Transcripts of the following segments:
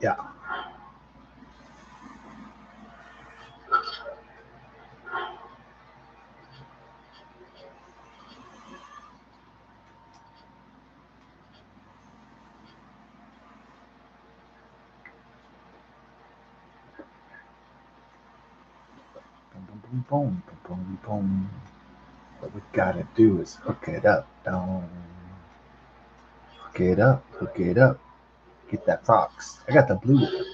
Yeah. Boom, boom, boom, boom, boom, boom, boom. What we gotta do is hook it up. Don't hook it up. Hook it up. Get that Fox. I got the blue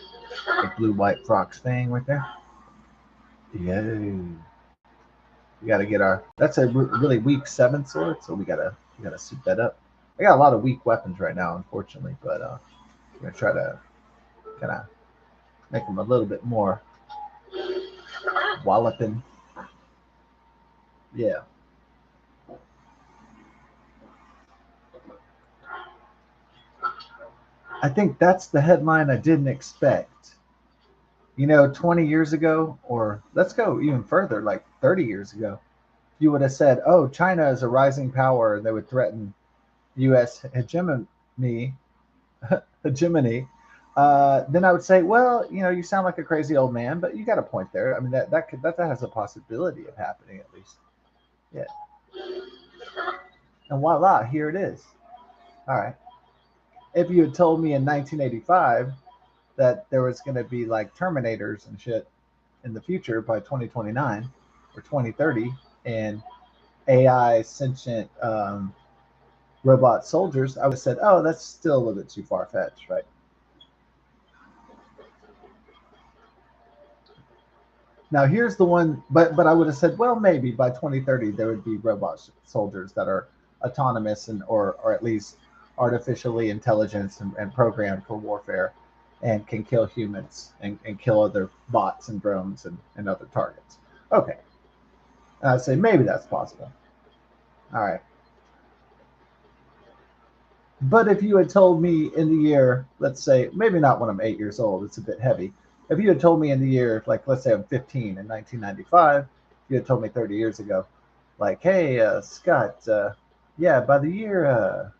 white Fox thing right there. Yeah. We gotta get our. That's a really weak seven sword, so we gotta suit that up. I got a lot of weak weapons right now, unfortunately, but we're gonna try to kind of make them a little bit more walloping. Yeah. I think that's the headline I didn't expect. 20 years ago, or let's go even further, like 30 years ago, you would have said, oh, China is a rising power and they would threaten U.S. hegemony. Then I would say, well, you sound like a crazy old man, but you got a point there. I mean, that has a possibility of happening at least. Yeah. And voila, here it is. All right. If you had told me in 1985 that there was going to be like Terminators and shit in the future by 2029 or 2030 and AI sentient robot soldiers, I would have said, oh, that's still a little bit too far fetched, right? Now here's the one, but I would have said, well, maybe by 2030 there would be robot soldiers that are autonomous and or at least artificially intelligent and programmed for warfare, and can kill humans and kill other bots and drones and other targets. Okay, and I'd say maybe that's possible. All right, but if you had told me in the year, let's say maybe not when I'm 8 years old, it's a bit heavy. If you had told me in the year, like let's say I'm 15 in 1995, you had told me 30 years ago, like, hey, Scott, yeah, by the year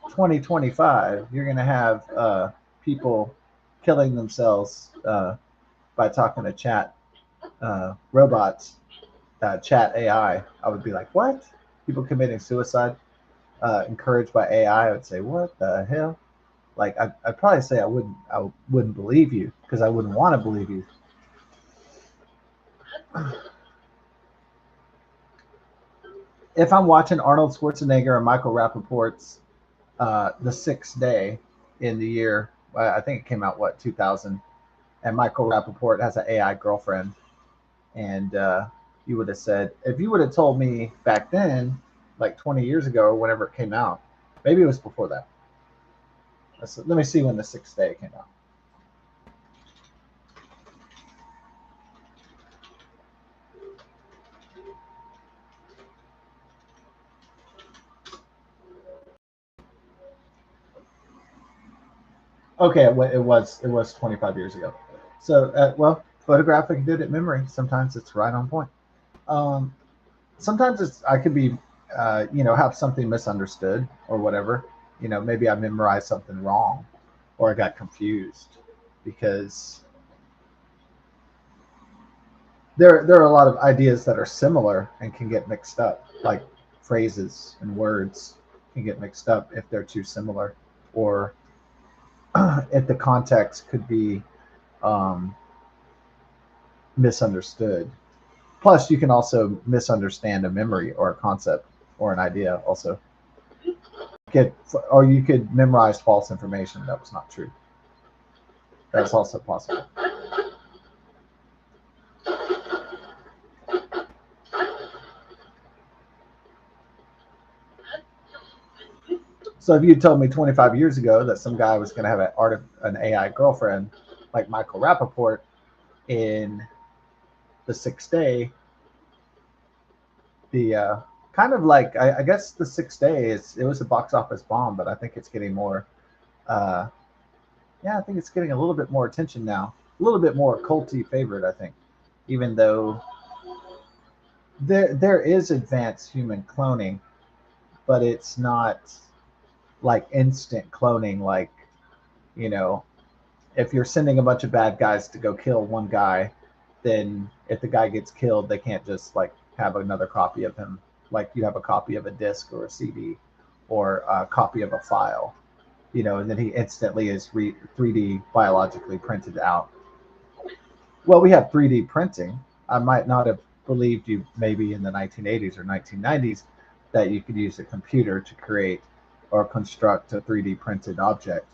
2025, you're going to have people killing themselves by talking to chat robots, chat AI. I would be like, what? People committing suicide encouraged by AI. I would say, what the hell? Like, I'd probably say I wouldn't believe you because I wouldn't want to believe you. If I'm watching Arnold Schwarzenegger and Michael Rappaport's The Sixth Day in the year, I think it came out, what, 2000, and Michael Rappaport has an AI girlfriend, and you would have said, if you would have told me back then, like 20 years ago or whenever it came out, maybe it was before that. Let me see when The Sixth Day came out. Okay, it was 25 years ago. So, well, photographic vivid memory. Sometimes it's right on point. Um, Sometimes I could be, have something misunderstood or whatever. Maybe I memorized something wrong, or I got confused because there are a lot of ideas that are similar and can get mixed up, like phrases and words can get mixed up if they're too similar, or if the context could be um, misunderstood. Plus, you can also misunderstand a memory or a concept or an idea. Also, get or you could memorize false information that was not true. That's also possible. So if you told me 25 years ago that some guy was going to have an AI girlfriend like Michael Rappaport in The Sixth Day, the kind of like I guess The Sixth Day it was a box office bomb, but I think it's getting more. Uh, yeah, I think it's getting a little bit more attention now, a little bit more culty favorite. I think, even though there is advanced human cloning, but it's not like instant cloning, like You know, if you're sending a bunch of bad guys to go kill one guy, then if the guy gets killed, they can't just like have another copy of him. Like you have a copy of a disc or a CD or a copy of a file, and then he instantly is 3D biologically printed out. Well, we have 3D printing. I might not have believed you maybe in the 1980s or 1990s that you could use a computer to create or construct a 3D printed object.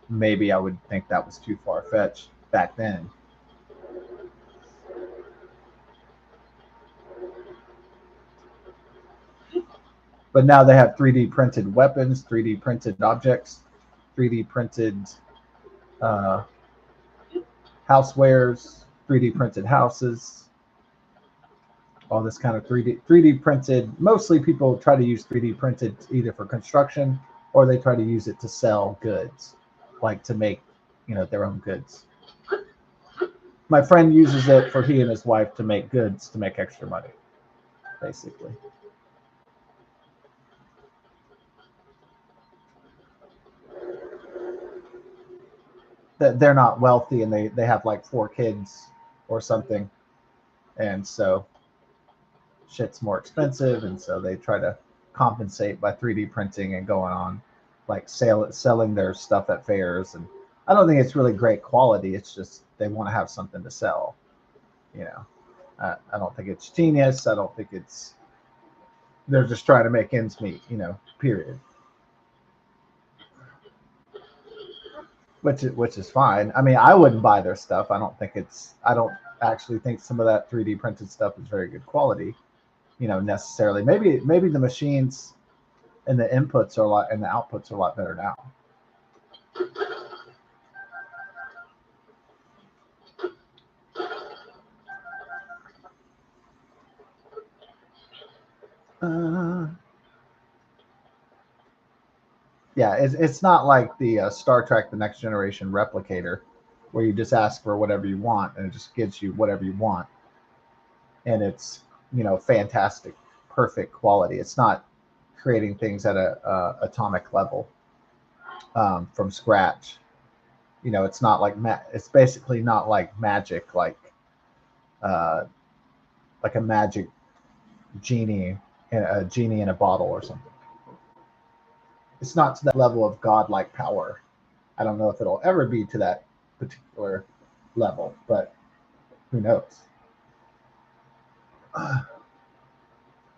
Maybe I would think that was too far fetched back then. But now they have 3D printed weapons, 3D printed objects, 3D printed uh, housewares, 3D printed houses, all this kind of 3D printed. Mostly people try to use 3D printed either for construction or they try to use it to sell goods, like to make their own goods. My friend uses it for he and his wife to make goods to make extra money, basically. That they're not wealthy and they have like 4 kids or something, and so shit's more expensive, and so they try to compensate by 3D printing and going on like selling their stuff at fairs. And I don't think it's really great quality. It's just they want to have something to sell. You know, I don't think it's genius. I don't think it's they're just trying to make ends meet. Period. Which is fine. I mean, I wouldn't buy their stuff. I don't actually think some of that 3D printed stuff is very good quality. Necessarily. Maybe the machines and the inputs are a lot and the outputs are a lot better now. Uh, yeah, it's not like the Star Trek: The Next Generation replicator, where you just ask for whatever you want and it just gives you whatever you want, and it's fantastic, perfect quality. It's not creating things at a atomic level from scratch. It's not like it's basically not like magic, uh, like a magic genie a genie in a bottle or something. It's not to that level of godlike power. I don't know if it'll ever be to that particular level, but who knows?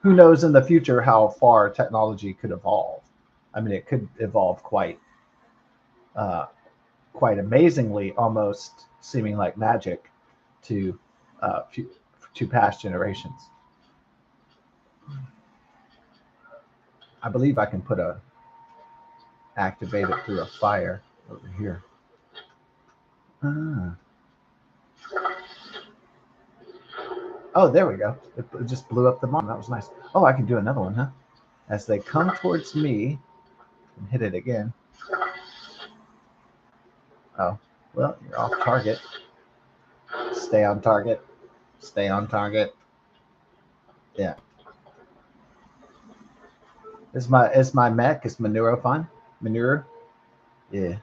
Who knows in the future how far technology could evolve? I mean, it could evolve uh, quite amazingly, almost seeming like magic to uh, to past generations. I believe I can activate it through a fire over here. Ah. Oh, there we go. It just blew up the bomb. That was nice. Oh, I can do another one, huh? As they come towards me, and hit it again. Oh, well, you're off target. Stay on target. Stay on target. Yeah. Is my mech? Is Manuro fine? Manure? Yeah.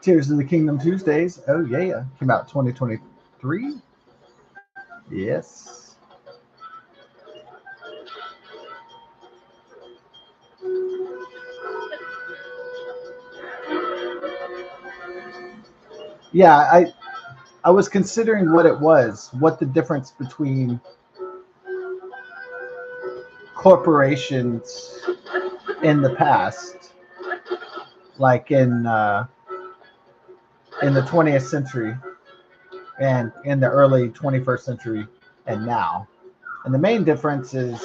Tears of the Kingdom Tuesdays. Oh yeah, came out 2023. Yes. Yeah, I was considering what it was, what the difference between corporations in the past, like in the 20th century and in the early 21st century and now. And the main difference is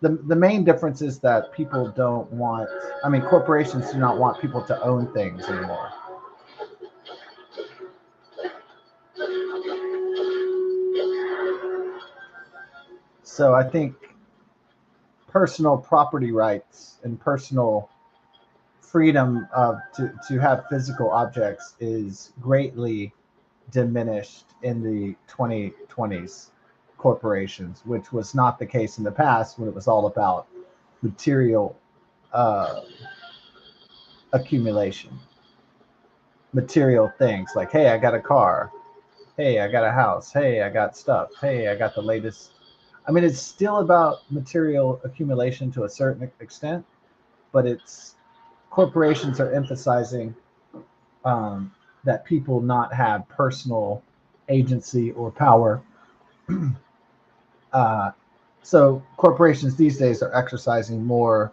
the main difference is that people don't want, I mean, corporations do not want people to own things anymore. So I think personal property rights and personal freedom to have physical objects is greatly diminished in the 2020s corporations, which was not the case in the past when it was all about material uh, accumulation, material things like, hey, I got a car. Hey, I got a house. Hey, I got stuff. Hey, I got the latest. I mean, it's still about material accumulation to a certain extent, but it's corporations are emphasizing um, that people not have personal agency or power. uh, so corporations these days are exercising more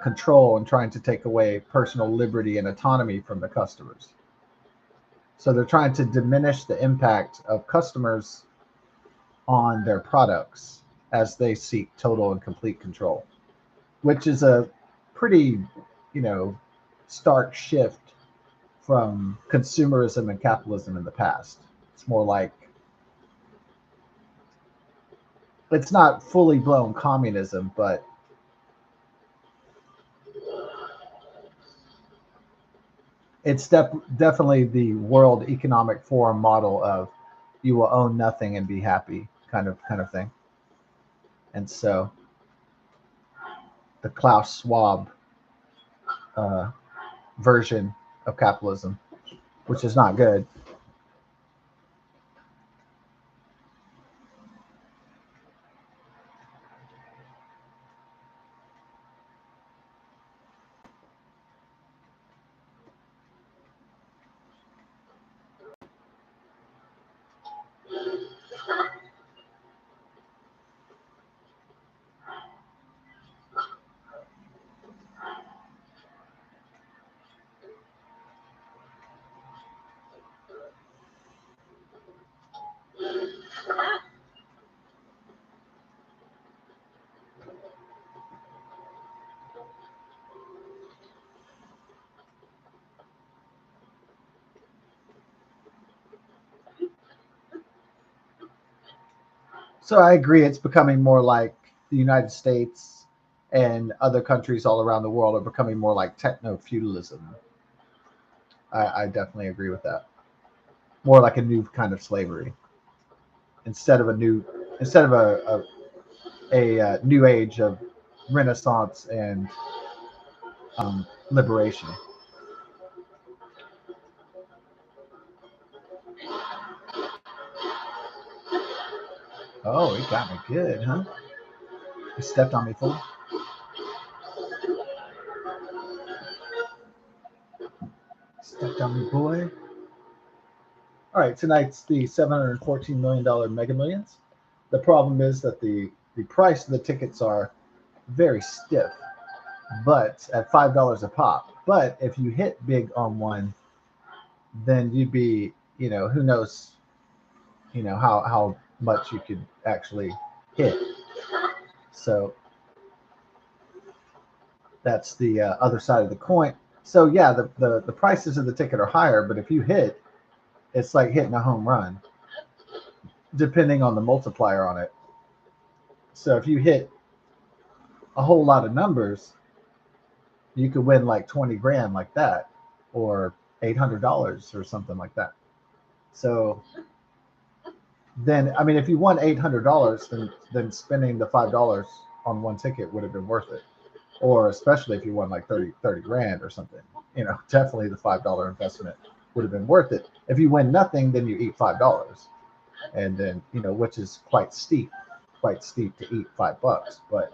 control and trying to take away personal liberty and autonomy from the customers. So they're trying to diminish the impact of customers on their products as they seek total and complete control, which is a pretty, you know, stark shift from consumerism and capitalism in the past. It's more like it's not fully blown communism, but it's definitely the World Economic Forum model of you will own nothing and be happy kind of thing. And so the Klaus Schwab uh, version of capitalism, which is not good. So I agree, it's becoming more like the United States and other countries all around the world are becoming more like techno feudalism. I definitely agree with that. More like a new kind of slavery instead of a new instead of a new age of renaissance and liberation. Oh, he got me good, huh? He stepped on me full. Stepped on me, boy. All right, tonight's the $714 million Mega Millions. The problem is that the price of the tickets are very stiff, but at $5 a pop. But if you hit big on one, then you'd be, who knows, how much you could actually hit. So that's the other side of the coin. So yeah, the prices of the ticket are higher, but if you hit, it's like hitting a home run, depending on the multiplier on it. So if you hit a whole lot of numbers, you could win like 20 grand like that, or $800 or something like that. So then, I mean, if you won $800, then spending the $5 on one ticket would have been worth it. Or especially if you won like 30 grand or something, definitely the $5 investment would have been worth it. If you win nothing, then you eat $5, and then which is quite steep to eat $5. But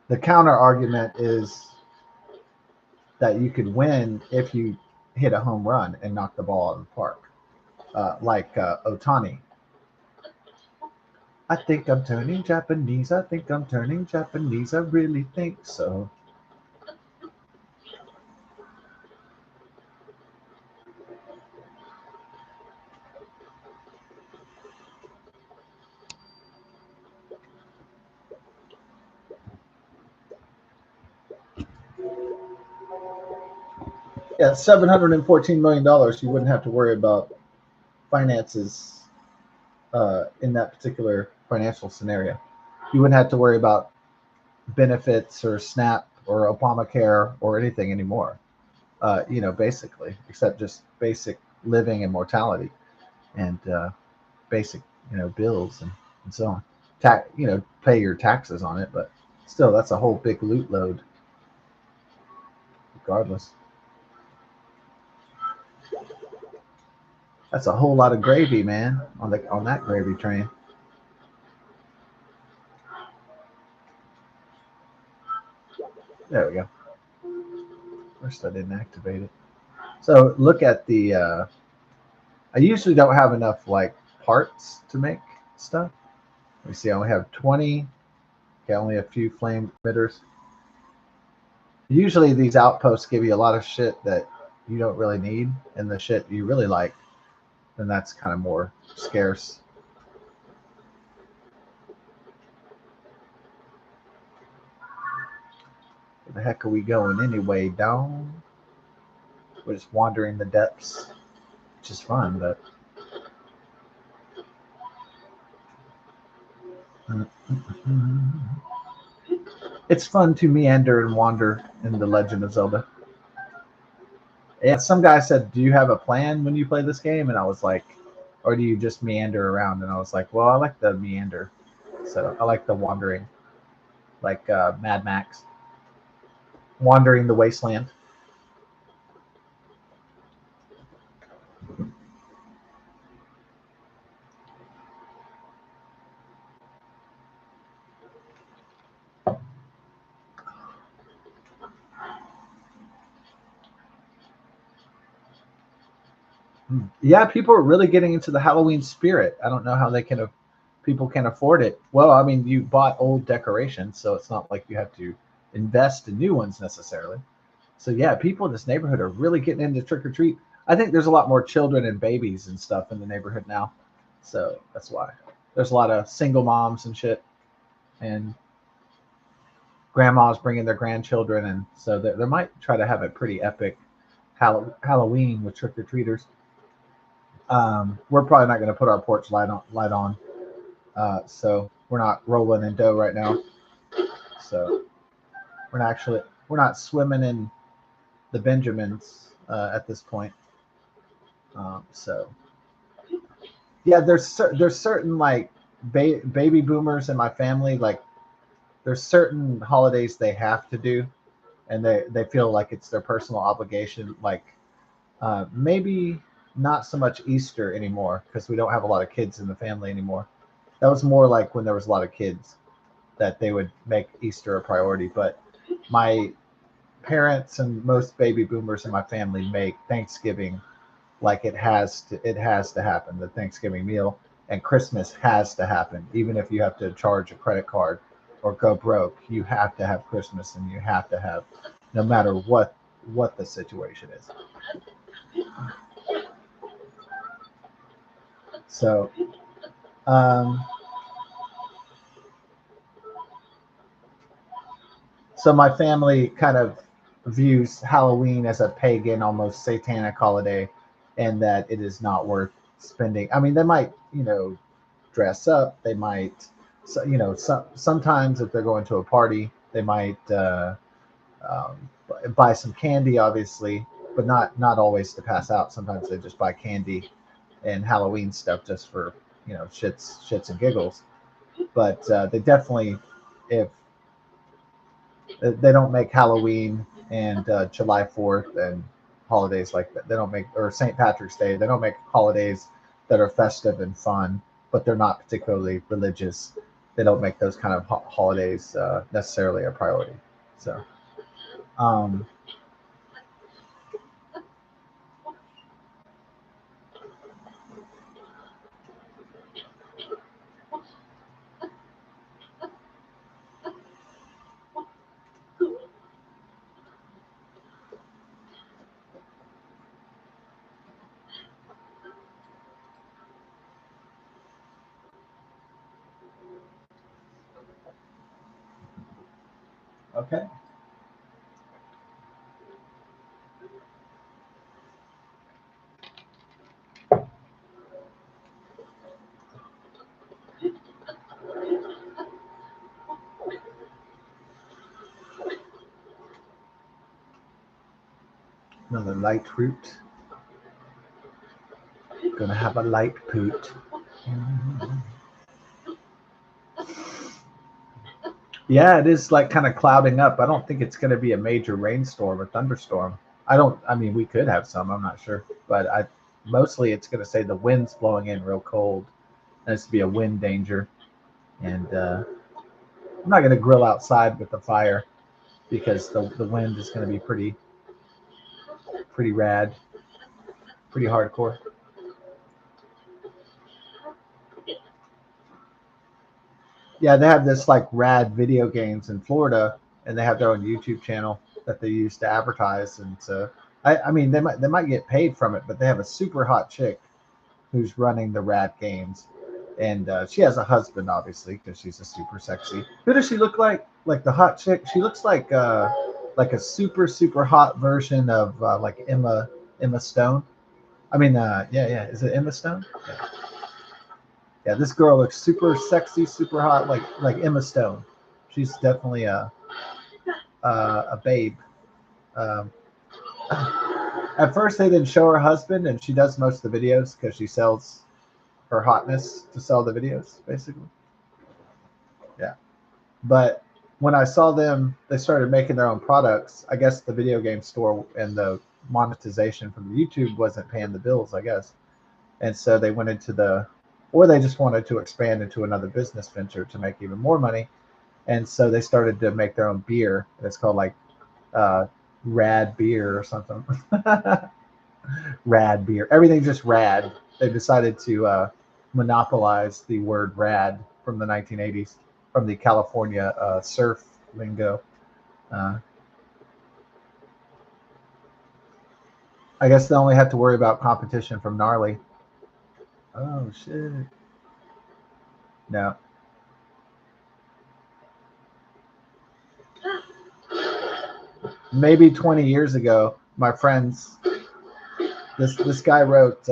the counter argument is that you could win if you hit a home run and knock the ball out of the park. Like Otani. I think I'm turning Japanese. I think I'm turning Japanese. I really think so. Yeah, $714 million. You wouldn't have to worry about finances in that particular financial scenario. You wouldn't have to worry about benefits or SNAP or Obamacare or anything anymore. Basically, except just basic living and mortality and basic, bills and so on. Pay your taxes on it, but still, that's a whole big loot load, regardless. That's a whole lot of gravy, man, on that gravy train. There we go. First, I didn't activate it. So look at the. I usually don't have enough like parts to make stuff. Let me see. I only have 20. Okay, only a few flame emitters. Usually these outposts give you a lot of shit that you don't really need, and the shit you really like, then that's kind of more scarce. Where the heck are we going anyway? Down? We're just wandering the depths, which is fun, but it's fun to meander and wander in the Legend of Zelda. Yeah, some guy said, "Do you have a plan when you play this game?" And I was like, "Or do you just meander around?" And I was like, "Well, I like the meander, so I like the wandering, like Mad Max, wandering the wasteland." Yeah, people are really getting into the Halloween spirit. I don't know how people can afford it. Well, I mean, you bought old decorations, so it's not like you have to invest in new ones necessarily. So yeah, people in this neighborhood are really getting into trick or treat. I think there's a lot more children and babies and stuff in the neighborhood now, so that's why there's a lot of single moms and shit, and grandmas bringing their grandchildren, and so they might try to have a pretty epic Halloween with trick or treaters. We're probably not going to put our porch light on, so we're not rolling in dough right now. So we're not swimming in the Benjamins at this point. So yeah, there's certain like baby boomers in my family. Like there's certain holidays they have to do, and they feel like it's their personal obligation. Like maybe not so much Easter anymore because we don't have a lot of kids in the family anymore. That was more like when there was a lot of kids that they would make Easter a priority. But my parents and most baby boomers in my family make Thanksgiving like it has to happen. The Thanksgiving meal and Christmas has to happen, even if you have to charge a credit card or go broke. You have to have Christmas, and you have to have, no matter what the situation is. So, um, so my family kind of views Halloween as a pagan, almost satanic holiday, and that it is not worth spending. I mean, they might, dress up. They might, sometimes if they're going to a party, they might buy some candy, obviously, but not always to pass out. Sometimes they just buy candy and Halloween stuff just for shits and giggles. But they definitely, if they don't make Halloween and July 4th and holidays like that. They don't make, or St. Patrick's Day. They don't make holidays that are festive and fun, but they're not particularly religious. They don't make those kind of holidays necessarily a priority. So, um, Okay. Another light root. Gonna have a light poot. Yeah, it is like kind of clouding up. I don't think it's going to be a major rainstorm or thunderstorm. I mean, we could have some. I'm not sure, but mostly it's going to say the wind's blowing in real cold, and it's to be a wind danger. And I'm not going to grill outside with the fire because the wind is going to be pretty rad, pretty hardcore. Yeah, they have this like rad video games in Florida, and they have their own YouTube channel that they use to advertise. And so, I mean, they might get paid from it, but they have a super hot chick who's running the rad games, and she has a husband, obviously, because she's a super sexy. Who does she look like? Like the hot chick? She looks like a super hot version of like Emma Stone. I mean, yeah. Is it Emma Stone? Yeah. Yeah, this girl looks super sexy, super hot, like Emma Stone. She's definitely a babe. Um, at first, they didn't show her husband, and she does most of the videos because she sells her hotness to sell the videos, basically. Yeah, but when I saw them, they started making their own products. I guess the video game store and the monetization from the YouTube wasn't paying the bills, I guess, and so they went into or they just wanted to expand into another business venture to make even more money. And so they started to make their own beer. It's called like uh, Rad Beer or something. Rad Beer. Everything's just rad. They decided to monopolize the word rad from the 1980s, from the California surf lingo. Uh, I guess they only have to worry about competition from gnarly. Oh shit! No, maybe 20 years ago, my friends. This guy wrote.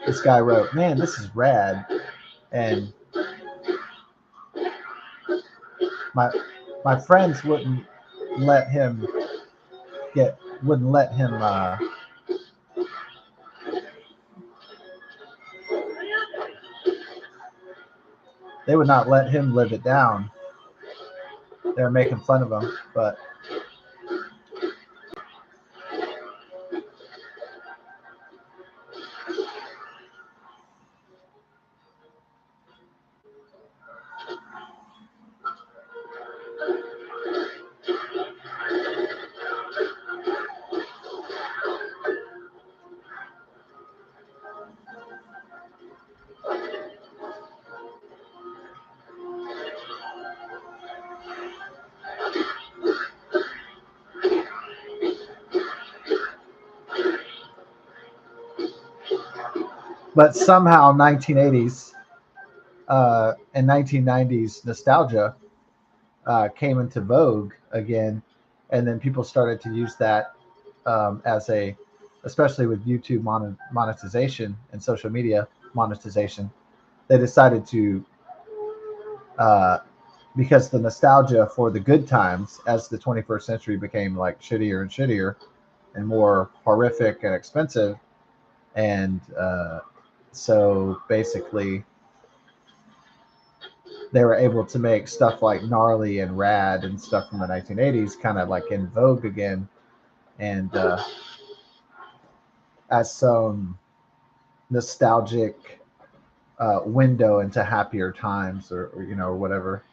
This guy wrote, "Man, this is rad," and my my friends let him wouldn't let him they would not let him live it down. They were making fun of him, but somehow 1980s and 1990s nostalgia came into vogue again, and then people started to use that as especially with YouTube monetization and social media monetization. They decided to uh, because the nostalgia for the good times as the 21st century became like shittier and shittier and more horrific and expensive, and so basically they were able to make stuff like gnarly and rad and stuff from the 1980s kind of like in vogue again, and as some nostalgic window into happier times, or or whatever.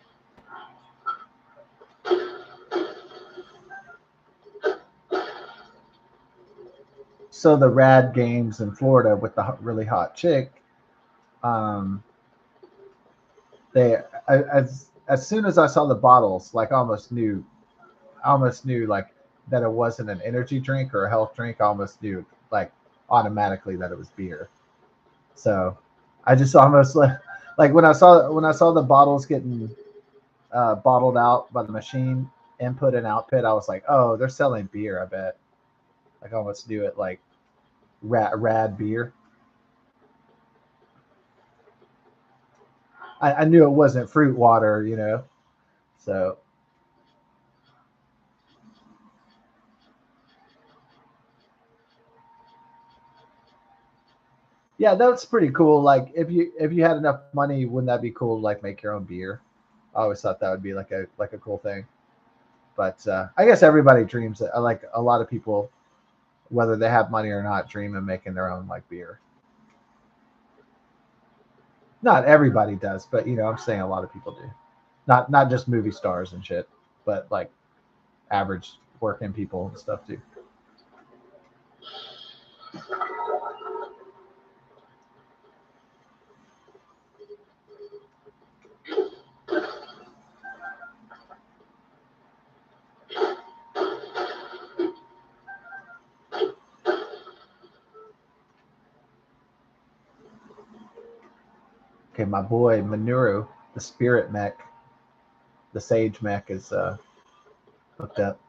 So the rad games in Florida with the really hot chick, um, they as soon as I saw the bottles, like I almost knew like that it wasn't an energy drink or a health drink. I almost knew like automatically that it was beer. So I just almost Like when I saw the bottles getting bottled out by the machine, input and output, I was like, oh, they're selling beer. I bet. Like I almost do it like rad beer. I knew it wasn't fruit water, you know. So yeah, that's pretty cool. Like if you had enough money, wouldn't that be cool? To, like make your own beer. I always thought that would be like a cool thing. But I guess everybody dreams it. Like a lot of people, whether they have money or not, dream of making their own like beer. Not everybody does, but I'm saying a lot of people do. Not just movie stars and shit, but like average working people and stuff too. Okay, my boy Manuru, the spirit mech, the sage mech is hooked up.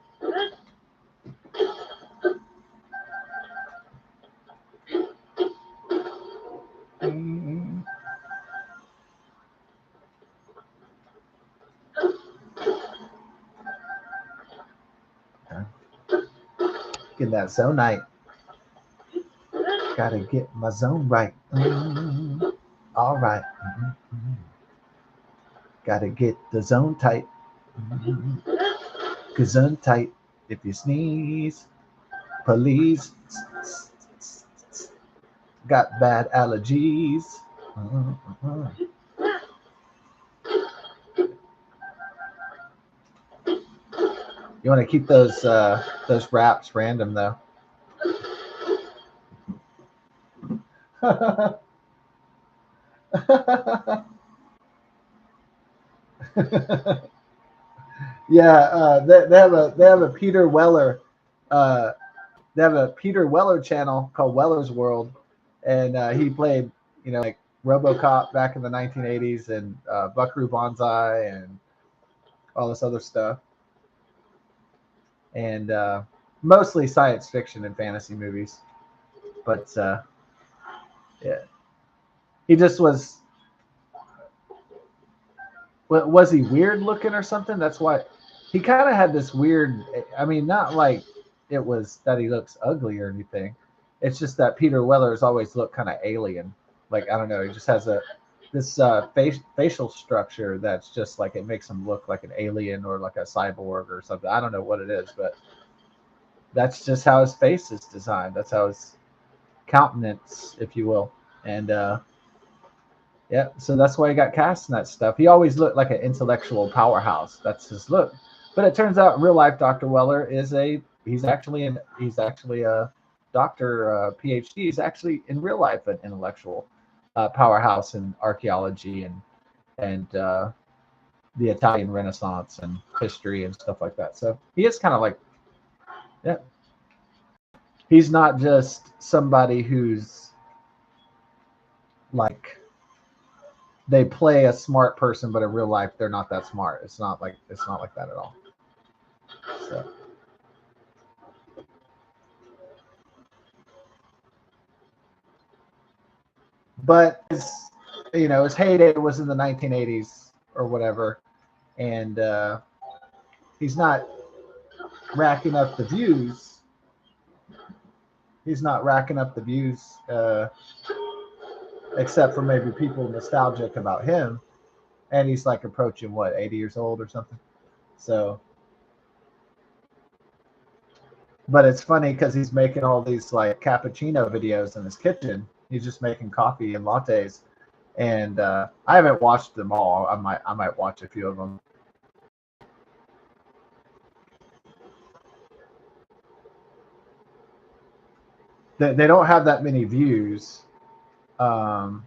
Mm-hmm. Get that zone night. Gotta get my zone right. All right. Mm-hmm. Gotta get the zone tight. Zone tight. If you sneeze, police got bad allergies. Mm-hmm. You want to keep those raps random though. Yeah, they have a Peter Weller, uh, they have a Peter Weller channel called Weller's World, and he played like RoboCop back in the 1980s and Buckaroo Banzai and all this other stuff, and mostly science fiction and fantasy movies. But yeah, he just was he weird looking or something? That's why he kind of had this weird. I mean, not like it was that he looks ugly or anything. It's just that Peter Weller's always looked kind of alien. Like I don't know, he just has this facial structure that's just like it makes him look like an alien or like a cyborg or something. I don't know what it is, but that's just how his face is designed. That's how his countenance, if you will, and yeah, so that's why he got cast in that stuff. He always looked like an intellectual powerhouse. That's his look. But it turns out, in real life, Dr. Weller he's actually a doctor, PhD. He's actually in real life an intellectual powerhouse in archaeology and the Italian Renaissance and history and stuff like that. So he is kind of like, yeah, he's not just somebody who's like they play a smart person, but in real life they're not that smart. It's not like that at all. So, but his heyday was in the 1980s or whatever, and he's not racking up the views. He's not racking up the views, except for maybe people nostalgic about him. And he's like approaching what 80 years old or something. So, but it's funny because he's making all these like cappuccino videos in his kitchen. He's just making coffee and lattes, and I haven't watched them all. I might watch a few of them. They don't have that many views. Um,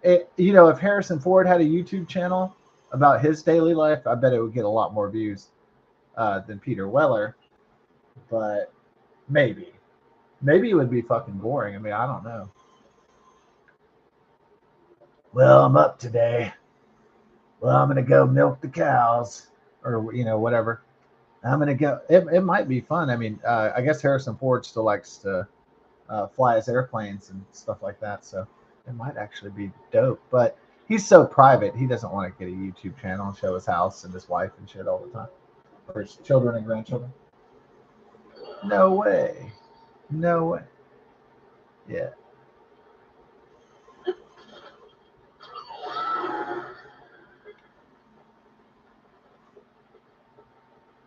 if Harrison Ford had a YouTube channel about his daily life, I bet it would get a lot more views than Peter Weller. But maybe it would be fucking boring. I mean, I don't know. Well, I'm up today. Well, I'm gonna go milk the cows, or whatever. I'm gonna go. It might be fun. I mean, I guess Harrison Ford still likes to fly his airplanes and stuff like that, so it might actually be dope. But he's so private; he doesn't want to get a YouTube channel and show his house and his wife and shit all the time, or his children and grandchildren. No way. No way. Yeah.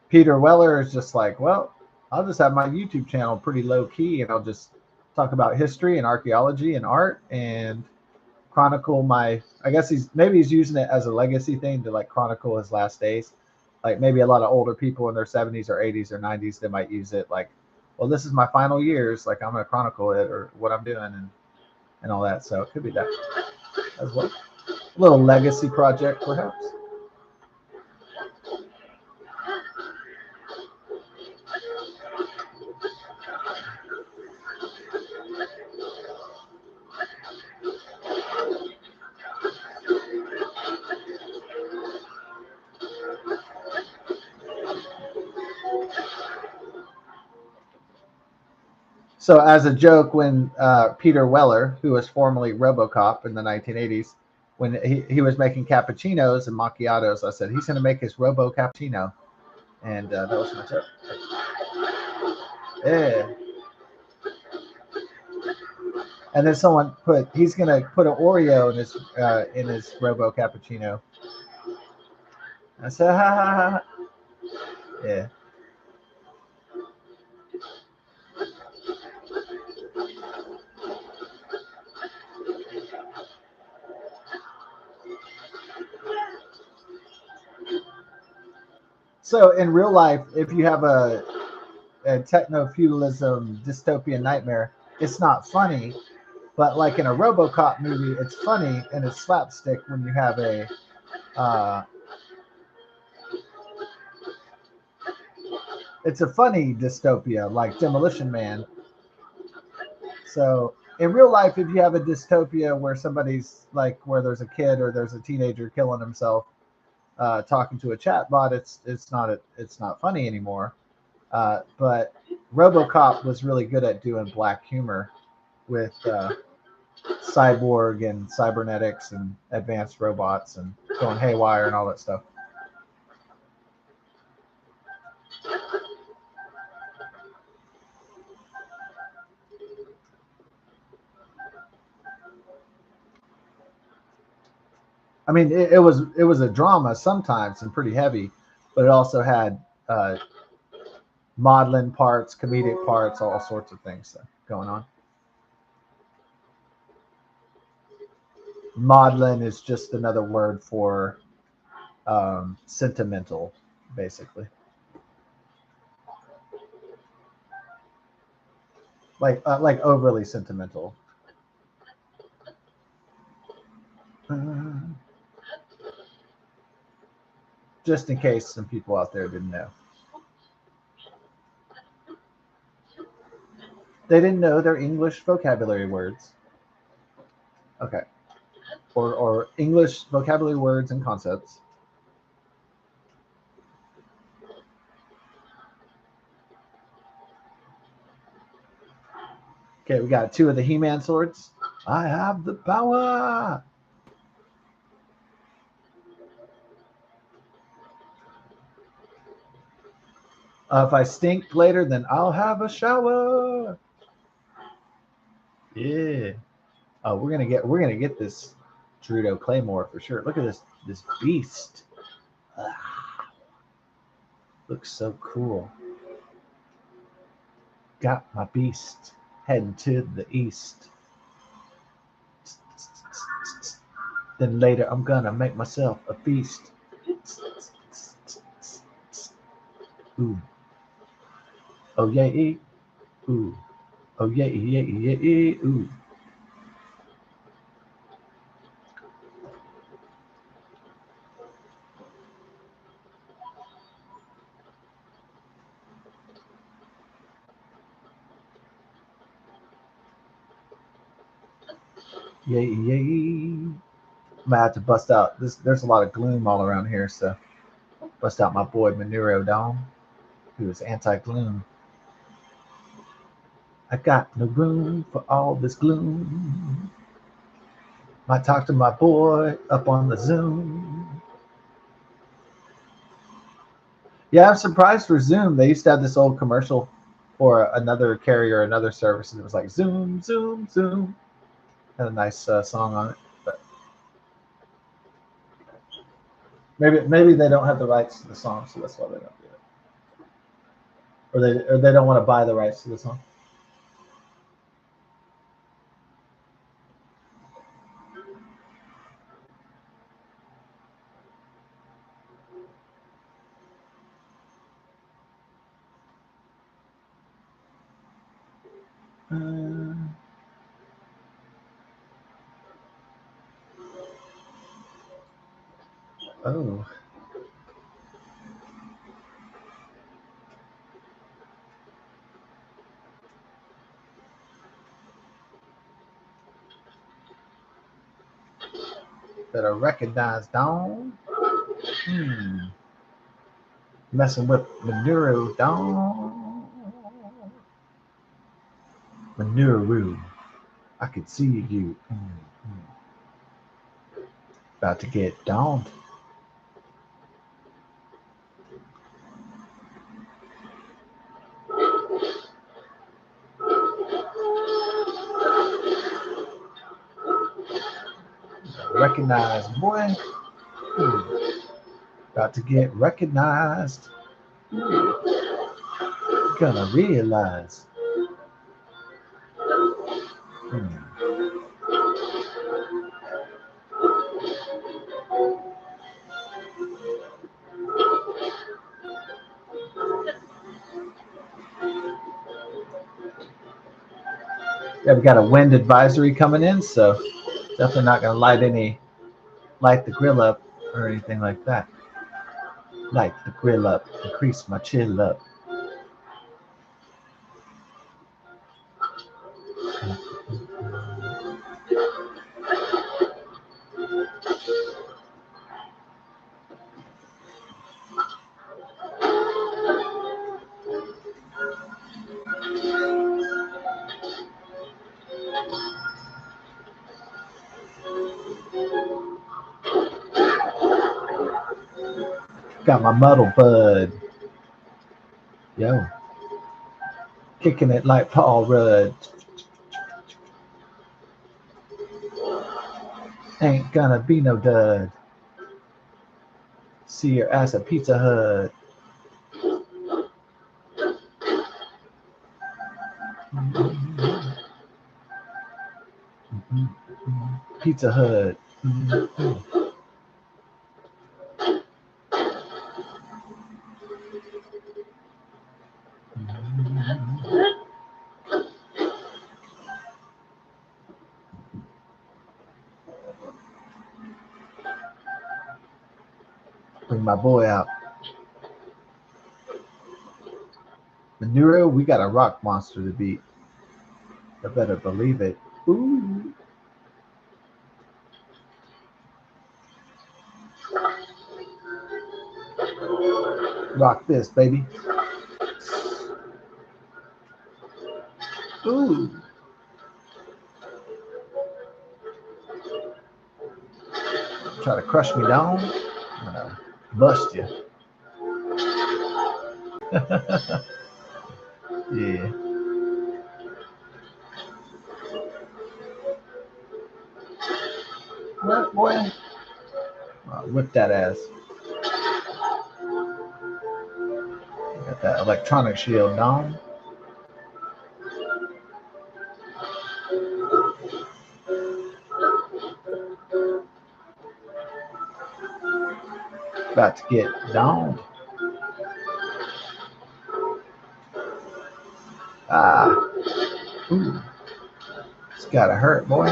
Peter Weller is just like, well, I'll just have my YouTube channel pretty low key and I'll just talk about history and archaeology and art and chronicle my, I guess he's using it as a legacy thing to like chronicle his last days. Like maybe a lot of older people in their 70s or 80s or 90s, they might use it like, well, this is my final years. Like I'm going to chronicle it or what I'm doing and all that. So it could be that as well. A little legacy project, perhaps. So, as a joke, when Peter Weller, who was formerly RoboCop in the 1980s, when he was making cappuccinos and macchiatos, I said he's going to make his Robo Cappuccino, and that was my joke. Yeah. And then someone put he's going to put an Oreo in his Robo Cappuccino. I said, ha ha ha. Yeah. So in real life, if you have a techno feudalism dystopian nightmare, it's not funny. But like in a RoboCop movie, it's funny and it's slapstick when you have uh, it's a funny dystopia like Demolition Man. So in real life, if you have a dystopia where somebody's like where there's a kid or there's a teenager killing himself, talking to a chatbot, it's not funny anymore. But RoboCop was really good at doing black humor with cyborg and cybernetics and advanced robots and going haywire and all that stuff. I mean, it was a drama sometimes and pretty heavy, but it also had maudlin parts, comedic parts, all sorts of things going on. Maudlin is just another word for sentimental, basically, like overly sentimental. Uh, just in case some people out there didn't know, they didn't know their English vocabulary words. Okay, or English vocabulary words and concepts. Okay, we got two of the He-Man swords. I have the power. If I stink later, then I'll have a shower. Yeah. Oh, we're gonna get this Gerudo Claymore for sure. Look at this beast. Ah, looks so cool. Got my beast heading to the east. Then later I'm gonna make myself a feast. Ooh. Oh yeah, ooh. Oh yeah, yeah, yeah, yeah, ooh. Yeah, yeah. I'm gonna have to bust out this. There's a lot of gloom all around here, so bust out my boy Manuro Dom, who is anti-gloom. I got no room for all this gloom. Might talk to my boy up on the Zoom. Yeah, I'm surprised for Zoom. They used to have this old commercial for another carrier, another service, and it was like Zoom, Zoom, Zoom. Had a nice song on it, but maybe they don't have the rights to the song, so that's why they don't do it, or they don't want to buy the rights to the song. Oh, better recognize Dawn. Messing with Manuro Dawn. Manuro, I could see you. About to get downed. Recognized, boy. About to get recognized. Gonna realize. Yeah, we got a wind advisory coming in, so definitely not gonna light the grill up or anything like that. Light the grill up, increase my chill up. Got my muddle bud. Yo. Kicking it like Paul Rudd. Ain't gonna be no dud. See your ass at Pizza Hut. Pizza Hut. Bring my boy out. Manuro, we got a rock monster to beat. I better believe it. Ooh. Rock this, baby. Ooh. Try to crush me down. I'm gonna bust you. Yeah. What, boy? Whip that ass. Got that electronic shield down. About to get down. Ah. Ooh. It's gotta hurt, boy.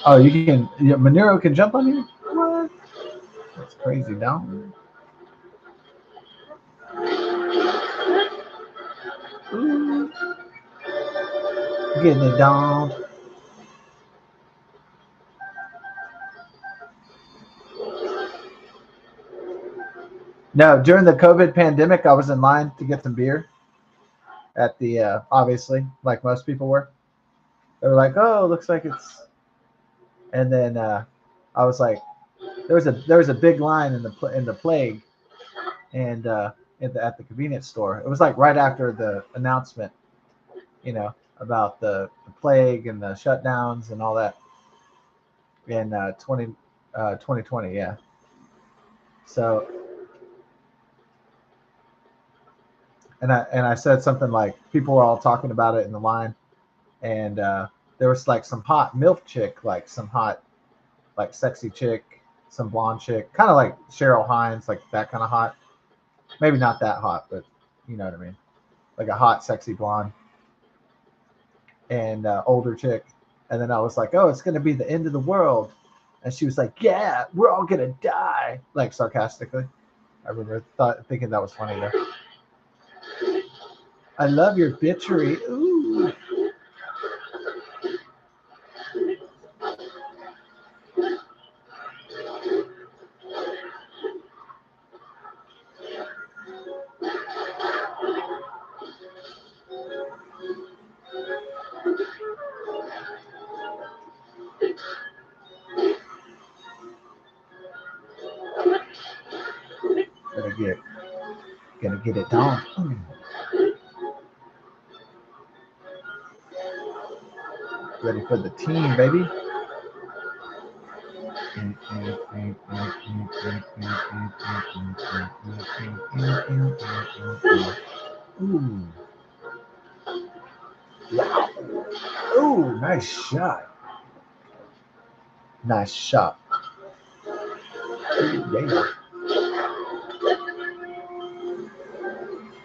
Oh, Manuro can jump on you? What? That's crazy, down. Ooh. Getting it down. No, during the COVID pandemic, I was in line to get some beer at the obviously, like most people were. They were like, "Oh, looks like it's," and then I was like, "There was a big line in the plague, and at the convenience store. It was like right after the announcement, about the plague and the shutdowns and all that in 2020. Yeah. So and I said something like people were all talking about it in the line, and there was like some hot MILF chick, like some hot like sexy chick, some blonde chick, kind of like Cheryl Hines, like that kind of hot. Maybe not that hot, but you know what I mean, like a hot, sexy blonde and older chick. And then I was like, "Oh, it's gonna be the end of the world," and she was like, "Yeah, we're all gonna die," like sarcastically. I remember thinking that was funny though. I love your bitchery. Ooh, gonna get gonna get it down. Ready for the team, baby. Ooh, wow. Ooh, nice shot. Nice shot. Ooh, yeah.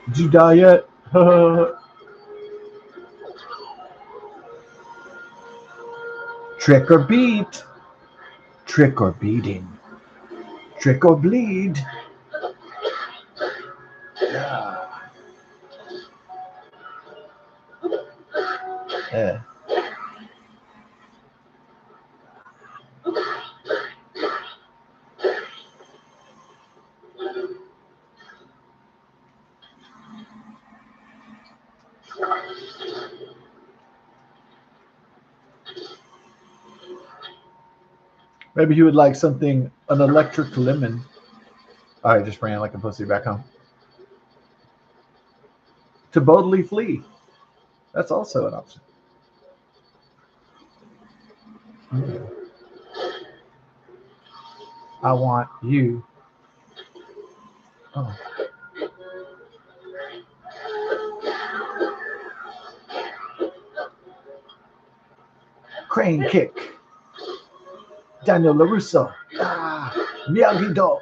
Did you die yet? Trick or beat. Trick or beating. Trick or bleed. Yeah. Yeah. Maybe he would like something, an electric lemon. I just ran like a pussy back home. To boldly flee. That's also an option. I want you. Oh. Crane kick. Daniel LaRusso. Ah. Miyagi-Do.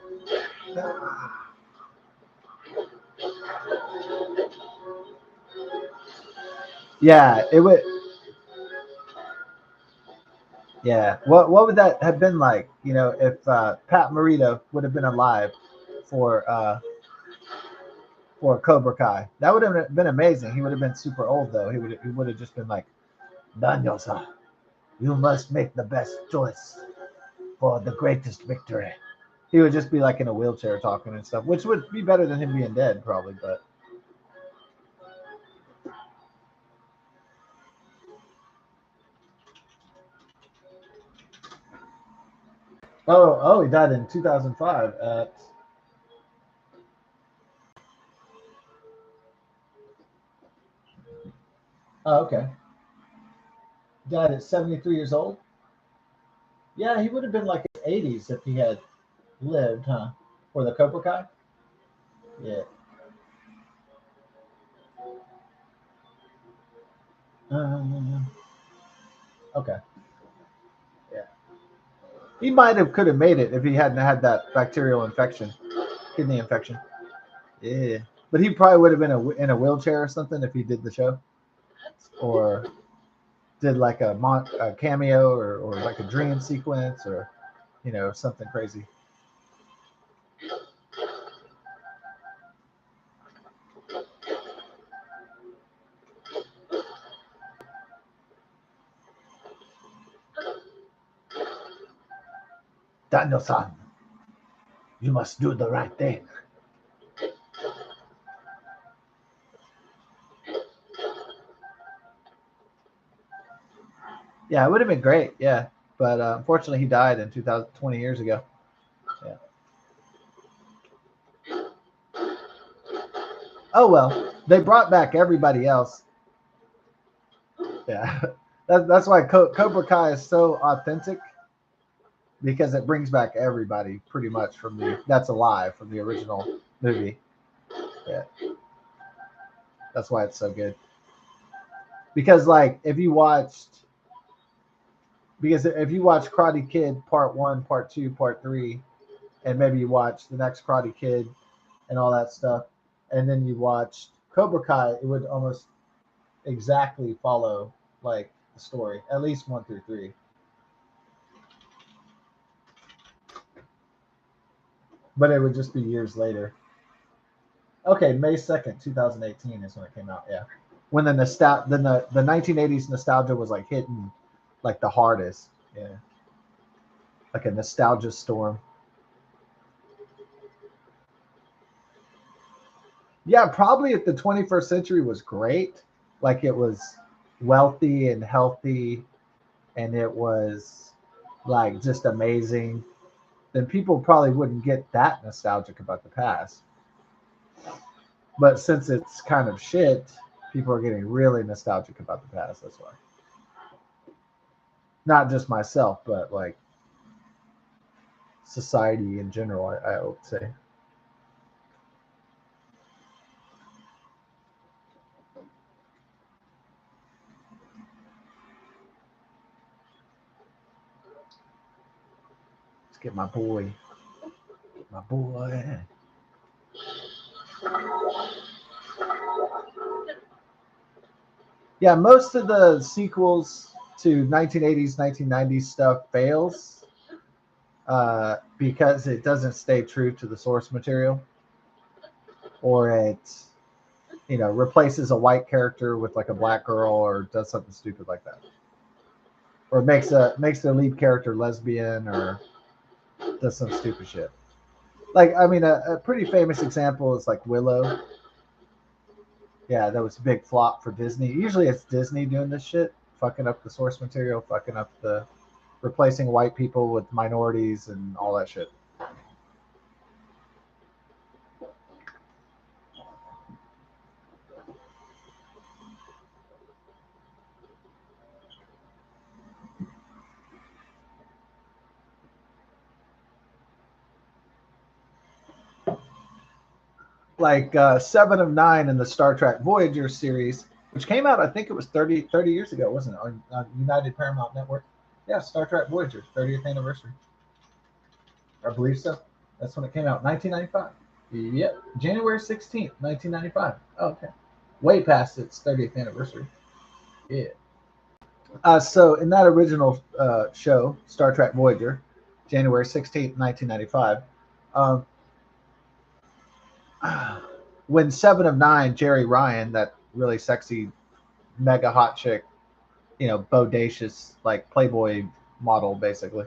Ah. Yeah, it would. Yeah. What would that have been like? If Pat Morita would have been alive for Cobra Kai, that would have been amazing. He would have been super old though. He would have just been like, Daniel-san, you must make the best choice for the greatest victory. He would just be like in a wheelchair talking and stuff, which would be better than him being dead probably. But oh, he died in 2005 at. Oh, okay. Died at 73 years old. Yeah, he would have been like his 80s if he had lived, huh? For the Cobra Kai. Yeah. Uh, okay. Yeah. He might have could have made it if he hadn't had that bacterial infection, kidney infection. Yeah. But he probably would have been in a wheelchair or something if he did the show, or did like a cameo, or like a dream sequence, or something crazy. Daniel-san, you must do the right thing. Yeah, it would have been great. Yeah, but unfortunately, he died in 2020 years ago. Yeah. Oh well, they brought back everybody else. Yeah, that's why Cobra Kai is so authentic because it brings back everybody pretty much from the that's alive from the original movie. Yeah, that's why it's so good. Because like if you watch Karate Kid Part One, Part Two, Part Three, and maybe you watch the next Karate Kid and all that stuff, and then you watch Cobra Kai, it would almost exactly follow like the story, at least one through three. But it would just be years later. Okay, May 2nd, 2018 is when it came out. Yeah, when the 1980s nostalgia was like hitting like the hardest. Yeah, like a nostalgia storm. Yeah, probably if the 21st century was great, like it was wealthy and healthy, and it was like just amazing, then people probably wouldn't get that nostalgic about the past. But since it's kind of shit, people are getting really nostalgic about the past. That's why. Not just myself, but like society in general, I would say. Let's get my boy. Get my boy. Yeah, most of the sequels to 1980s, 1990s stuff fails because it doesn't stay true to the source material, or it replaces a white character with like a black girl, or does something stupid like that, or makes their lead character lesbian, or does some stupid shit. Like I mean, a pretty famous example is like Willow. Yeah, that was a big flop for Disney. Usually it's Disney doing this shit, fucking up the source material, fucking up the replacing white people with minorities and all that shit. Like Seven of Nine in the Star Trek Voyager series, which came out, I think it was 30 years ago, wasn't it, on United Paramount Network? Yeah, Star Trek Voyager, 30th anniversary. I believe so. That's when it came out, 1995. Yep, January 16th, 1995. Oh, okay. Way past its 30th anniversary. Yeah. So in that original show, Star Trek Voyager, January 16th, 1995, um, when Seven of Nine, Jerry Ryan, that really sexy, mega hot chick, bodacious, like Playboy model, basically,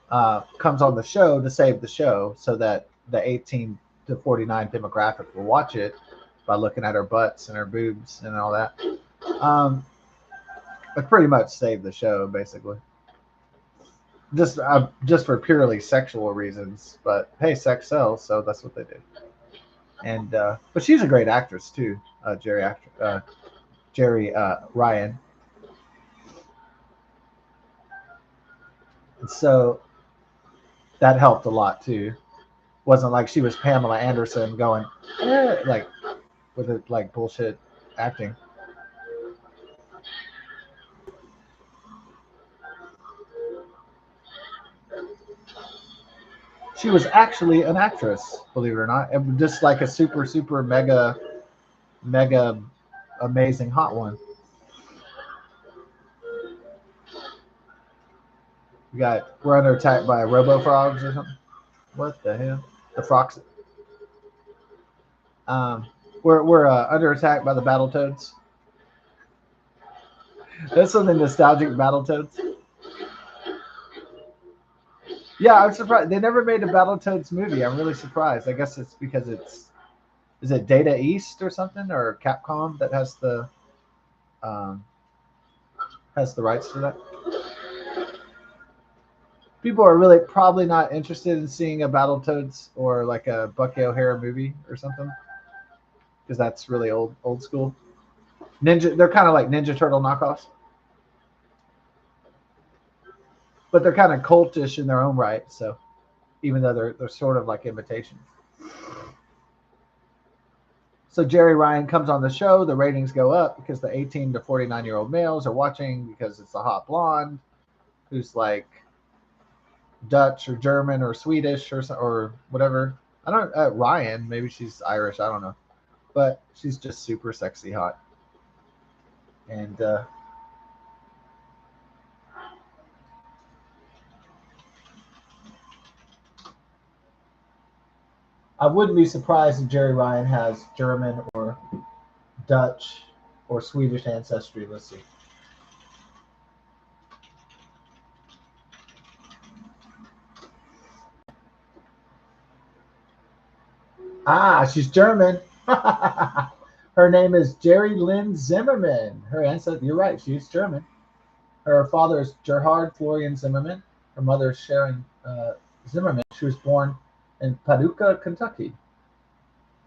comes on the show to save the show so that the 18 to 49 demographic will watch it by looking at her butts and her boobs and all that. Um, it pretty much saved the show, basically. Just for purely sexual reasons, but hey, sex sells, so that's what they did. And but she's a great actress too, Jerry Ryan. And so that helped a lot too. Wasn't like she was Pamela Anderson going like with it like bullshit acting. She was actually an actress, believe it or not, and just like a super mega amazing hot one. We're under attack by robo frogs or something. What the hell? The frogs. Um, we're under attack by the battle toads. That's something nostalgic, battle toads. Yeah, I'm surprised they never made a Battletoads movie. I'm really surprised. I guess it's because it's is it Data East or something or Capcom that has the um, has the rights to that. People are really probably not interested in seeing a Battletoads or like a Bucky O'Hara movie or something because that's really old school. Ninja, they're kind of like Ninja Turtle knockoffs, but they're kind of cultish in their own right. So even though they're sort of like imitations. So Jerry Ryan comes on the show. The ratings go up because the 18 to 49-year-old males are watching because it's a hot blonde who's like Dutch or German or Swedish or whatever. I don't Ryan. Maybe she's Irish. I don't know, but she's just super sexy hot. And I wouldn't be surprised if Jerry Ryan has German or Dutch or Swedish ancestry. Let's see. Ah, she's German. Her name is Jerry Lynn Zimmerman. Her ancestor, you're right, she's German. Her father is Gerhard Florian Zimmerman. Her mother is Sharon Zimmerman. She was born in Paducah, Kentucky.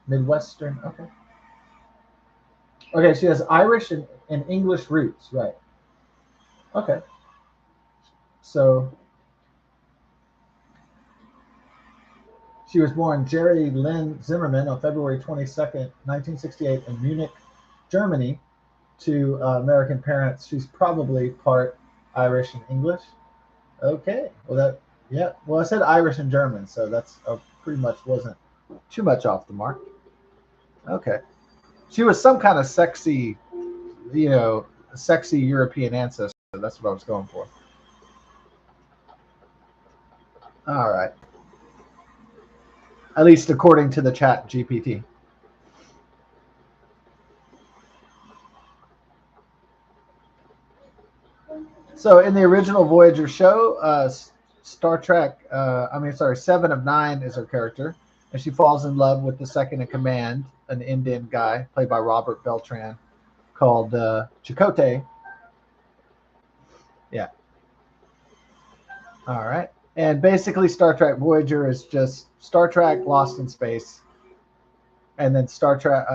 Midwestern, okay. Okay, she has Irish and English roots, right. Okay. So she was born Jerry Lynn Zimmerman on February 22nd, 1968, in Munich, Germany, to American parents. She's probably part Irish and English. Okay. Well, yeah. Well, I said Irish and German, so that's pretty much wasn't too much off the mark. Okay. She was some kind of sexy, sexy European ancestor. That's what I was going for. All right. At least according to the chat GPT. So in the original Voyager show, Star Trek, Seven of Nine is her character, and she falls in love with the second in command, an Indian guy played by Robert Beltran, called Chakotay. Yeah. All right. And basically, Star Trek Voyager is just Star Trek Lost in Space, and then Star Trek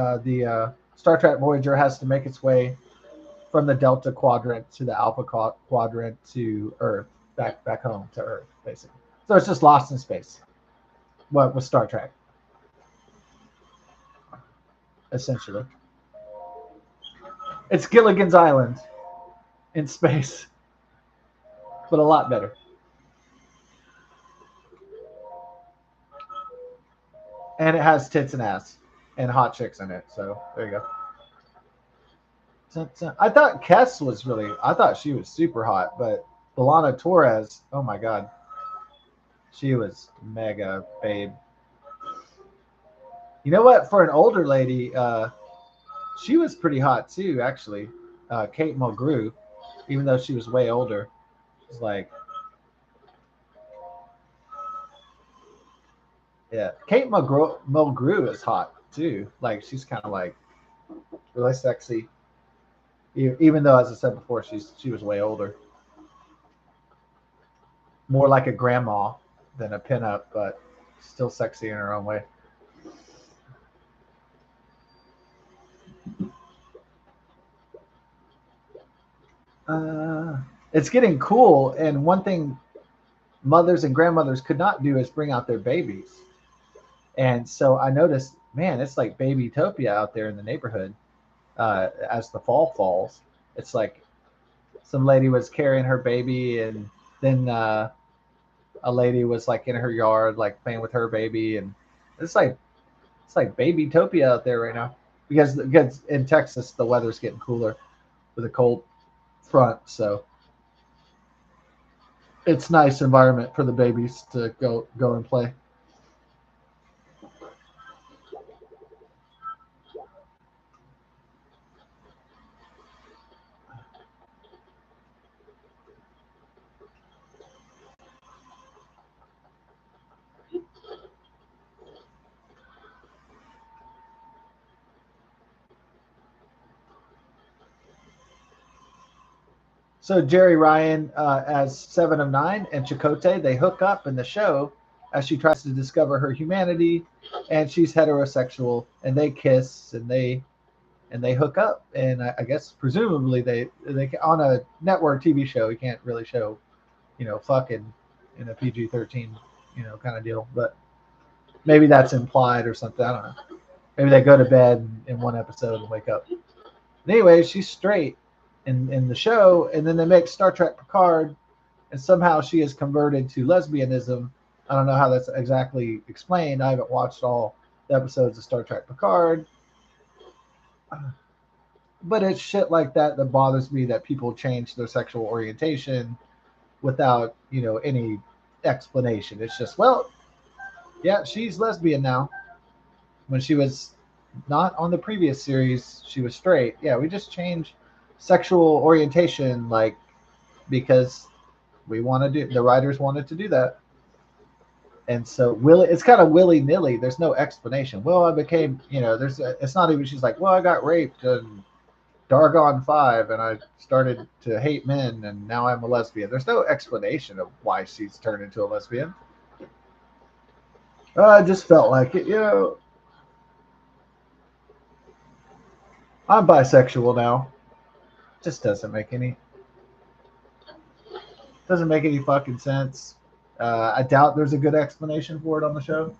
Voyager has to make its way from the Delta Quadrant to the Alpha Quadrant to Earth, back home to Earth, basically. So it's just Lost in Space. What was Star Trek, essentially? It's Gilligan's Island in space, but a lot better. And it has tits and ass and hot chicks in it. So there you go. I thought Kess was I thought she was super hot, but Belana Torres, oh my God, she was mega babe. You know what? For an older lady, she was pretty hot too, actually. Kate Mulgrew, even though she was way older, was like, yeah. Kate Mulgrew is hot too. Like she's kind of like really sexy, even though, as I said before, she was way older, more like a grandma than a pinup, but still sexy in her own way. It's getting cool, and one thing mothers and grandmothers could not do is bring out their babies. And so I noticed, man, it's like babytopia out there in the neighborhood. As the fall falls, it's like some lady was carrying her baby, and then a lady was like in her yard, like playing with her baby, and it's like babytopia out there right now because in Texas the weather's getting cooler with a cold front, so it's nice environment for the babies to go and play. So Jerry Ryan as Seven of Nine and Chakotay, they hook up in the show as she tries to discover her humanity, and she's heterosexual, and they kiss and they hook up, and I guess presumably they on a network TV show you can't really show fucking in a PG-13 kind of deal, but maybe that's implied or something. I don't know. Maybe they go to bed in one episode and wake up. But anyway, she's straight in the show, and then they make Star Trek Picard, and somehow she is converted to lesbianism. I don't know how that's exactly explained. I haven't watched all the episodes of Star Trek Picard, but it's shit like that that bothers me, that people change their sexual orientation without any explanation. It's just, well, yeah, she's lesbian now. When she was not on the previous series, she was straight. Yeah, we just changed sexual orientation, like, because we want to do, the writers wanted to do that. And so it's kind of willy nilly. There's no explanation. Well, I became, it's not even. She's like, well, I got raped in Dargon 5, and I started to hate men, and now I'm a lesbian. There's no explanation of why she's turned into a lesbian. I just felt like it. I'm bisexual now. Just doesn't make any fucking sense. I doubt there's a good explanation for it on the show.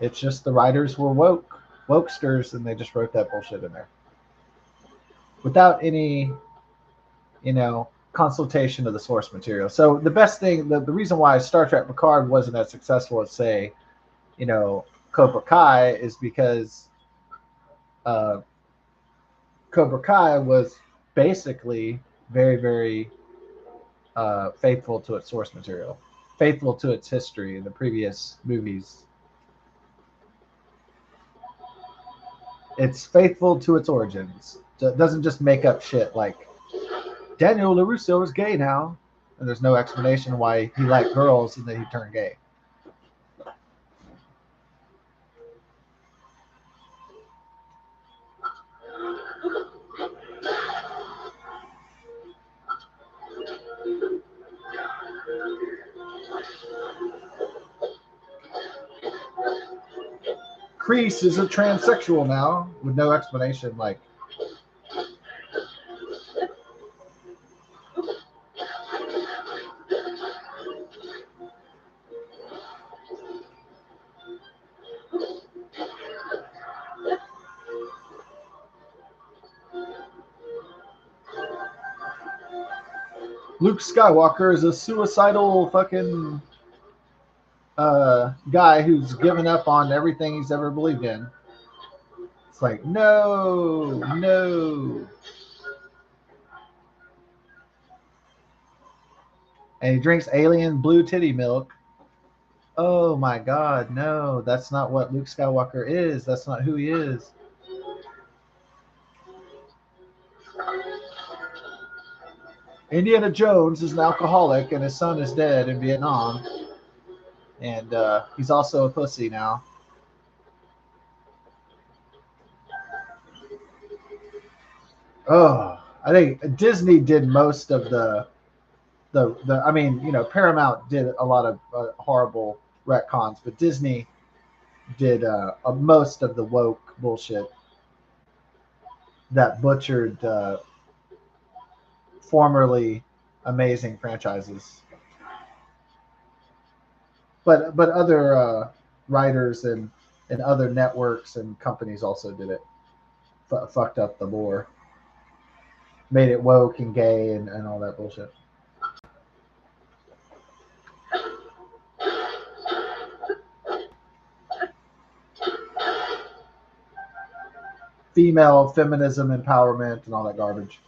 It's just the writers were wokesters, and they just wrote that bullshit in there without any, consultation of the source material. So the best thing, the reason why Star Trek Picard wasn't as successful as, say, Cobra Kai, is because uh, Cobra Kai was basically very, very faithful to its source material, faithful to its history in the previous movies. It's faithful to its origins. It doesn't just make up shit like Daniel LaRusso is gay now, and there's no explanation why he liked girls and then he turned gay. Kreese is a transsexual now with no explanation. Like, Luke Skywalker is a suicidal fucking guy who's given up on everything he's ever believed in. It's like, no, no. And he drinks alien blue titty milk. Oh my God, no, that's not what Luke Skywalker is. That's not who he is. Indiana Jones is an alcoholic, and his son is dead in Vietnam. And he's also a pussy now. Oh, I think Disney did most of the. I mean, Paramount did a lot of horrible retcons, but Disney did most of the woke bullshit that butchered formerly amazing franchises. But other writers and other networks and companies also did it. Fucked up the lore, made it woke and gay and all that bullshit. Female feminism, empowerment, and all that garbage.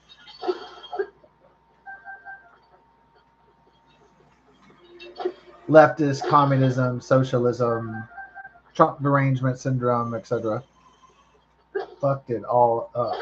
Leftist communism, socialism, Trump derangement syndrome, etc. Fucked it all up.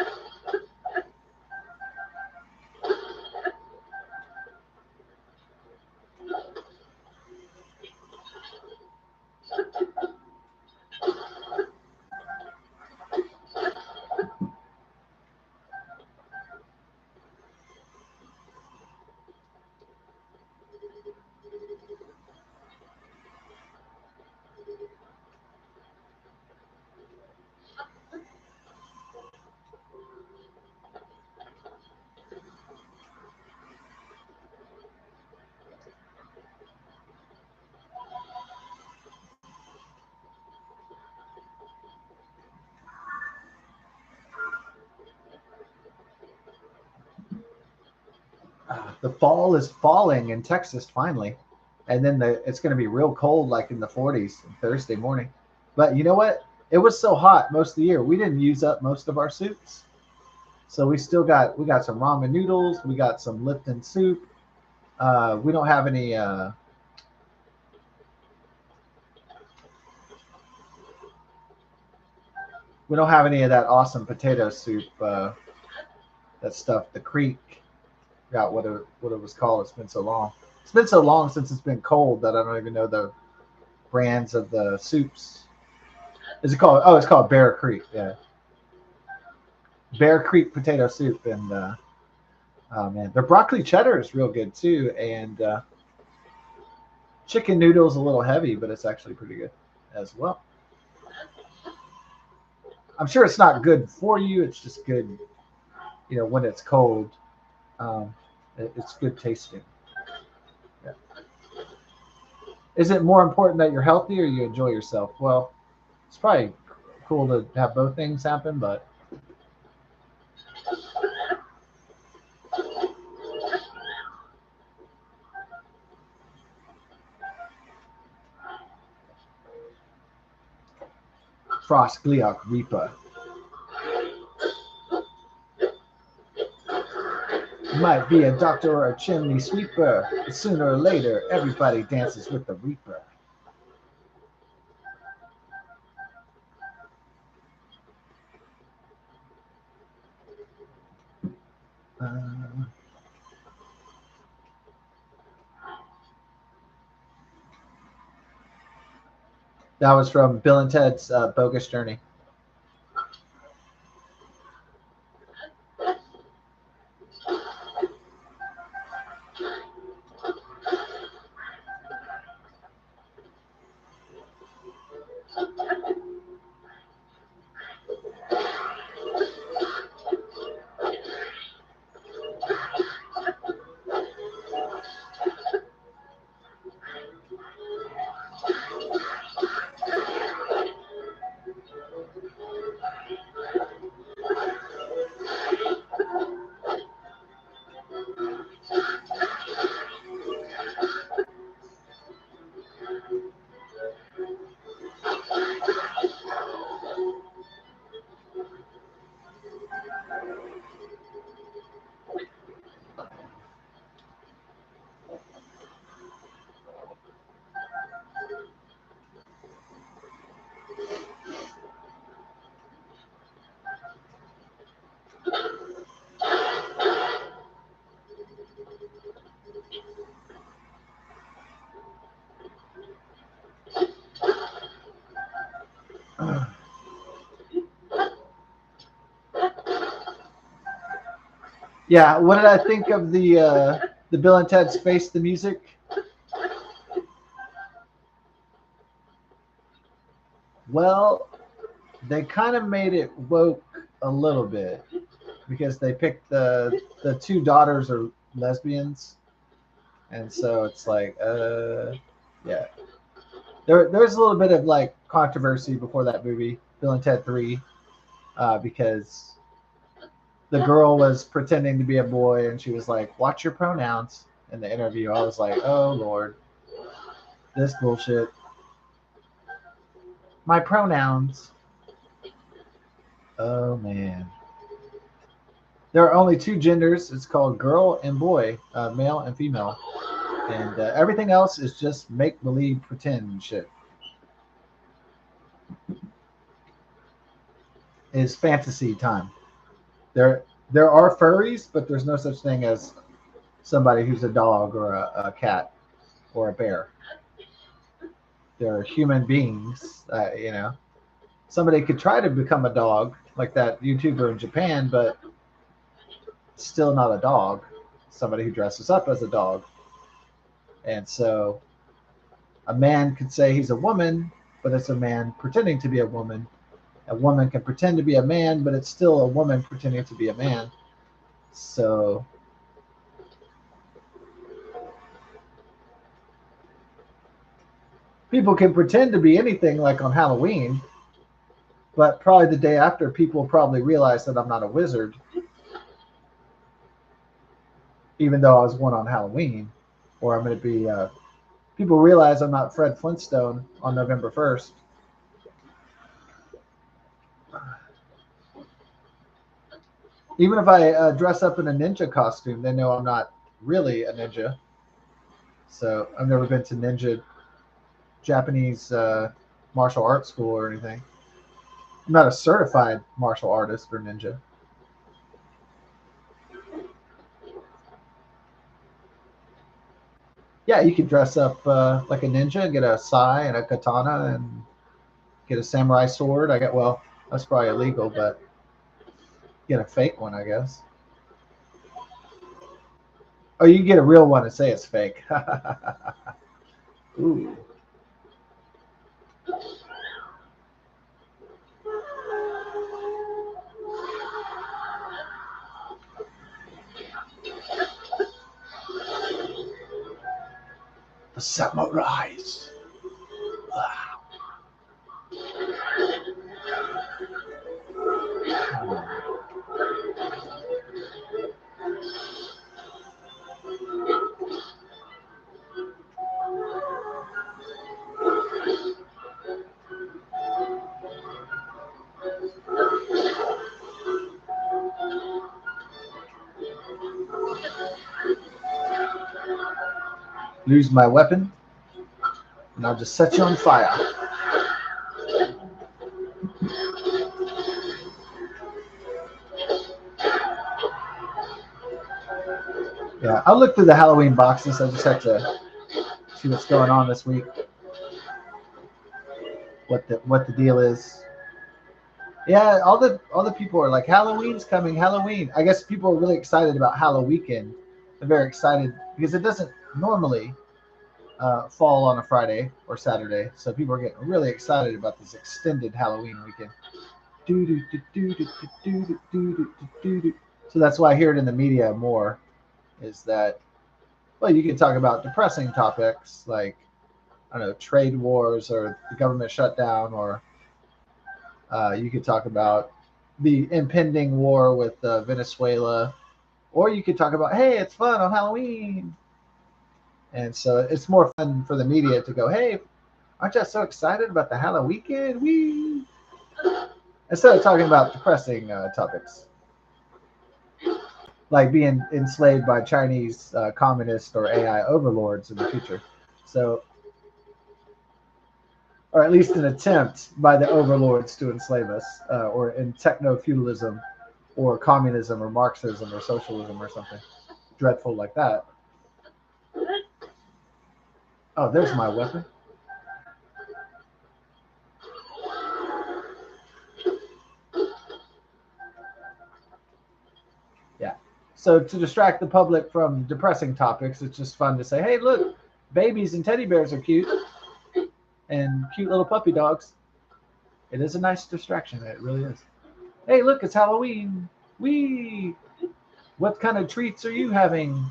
The fall is falling in Texas finally, and then it's going to be real cold, like in the 40s Thursday morning. But you know what? It was so hot most of the year. We didn't use up most of our soups, so we got some ramen noodles. We got some Lipton soup. We don't have any. We don't have any of that awesome potato soup. That stuff. The Creek. Got what it was called. It's been so long. It's been so long since it's been cold that I don't even know the brands of the soups. Is it called? Oh, it's called Bear Creek. Yeah, Bear Creek potato soup, and oh man, their broccoli cheddar is real good too, and chicken noodles a little heavy, but it's actually pretty good as well. I'm sure it's not good for you. It's just good, when it's cold. Um, it's good tasting. Yeah. Is it more important that you're healthy or you enjoy yourself? Well, it's probably cool to have both things happen, but Frost Gliok Reaper. Might be a doctor or a chimney sweeper, but sooner or later, everybody dances with the Reaper. Uh, that was from Bill and Ted's Bogus Journey. Yeah, what did I think of the Bill and Ted's Face the Music? Well, they kind of made it woke a little bit because they picked the two daughters are lesbians, and so it's like, yeah. There's a little bit of like controversy before that movie, Bill and Ted 3, because the girl was pretending to be a boy and she was like, "Watch your pronouns." In the interview, I was like, "Oh Lord, this bullshit." My pronouns. Oh man. There are only two genders. It's called girl and boy, male and female, and everything else is just make believe, pretend shit. Is fantasy time. There are furries, but there's no such thing as somebody who's a dog or a cat or a bear. They're human beings. Somebody could try to become a dog like that YouTuber in Japan, but still not a dog. Somebody who dresses up as a dog, and so a man could say he's a woman, but it's a man pretending to be a woman. A woman can pretend to be a man, but it's still a woman pretending to be a man. So people can pretend to be anything like on Halloween, but probably the day after, people will probably realize that I'm not a wizard. even though I was one on Halloween, or I'm going to be. People realize I'm not Fred Flintstone on November 1st. Even if I dress up in a ninja costume, they know I'm not really a ninja. So I've never been to ninja Japanese martial arts school or anything. I'm not a certified martial artist or ninja. Yeah, you could dress up like a ninja, get a sai and a katana, and get a samurai sword. I get well, that's probably illegal, but get a fake one, I guess. Oh, you can get a real one and say it's fake. Ooh. The samurais. Lose my weapon, and I'll just set you on fire. Yeah, I'll look through the Halloween boxes. I just have to see what's going on this week. What the deal is. Yeah, all the people are like, Halloween's coming, Halloween. I guess people are really excited about Halloween. They're very excited because it doesn't normally fall on a Friday or Saturday, so people are getting really excited about this extended Halloween weekend. So that's why I hear it in the media more. Is that well, you can talk about depressing topics like I don't know trade wars or the government shutdown, or you could talk about the impending war with Venezuela, or you could talk about, hey, it's fun on Halloween. And so it's more fun for the media to go, hey, aren't you so excited about the Halloween weekend? Wee! Instead of talking about depressing topics, like being enslaved by Chinese communist or AI overlords in the future. So, or at least an attempt by the overlords to enslave us, or in techno feudalism, or communism, or Marxism, or socialism, or something dreadful like that. Oh, there's my weapon. Yeah. So to distract the public from depressing topics, it's just fun to say, hey, look, babies and teddy bears are cute, and cute little puppy dogs. It is a nice distraction. It really is. Hey, look, it's Halloween. Wee! What kind of treats are you having?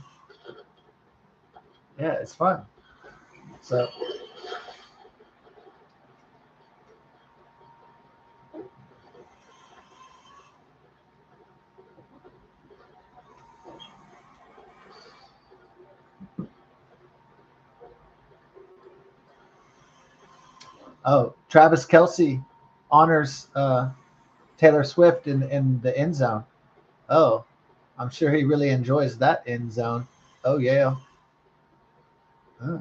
Yeah, it's fun. So, oh, Travis Kelsey honors Taylor Swift in the end zone. Oh, I'm sure he really enjoys that end zone. Oh, yeah. Uh,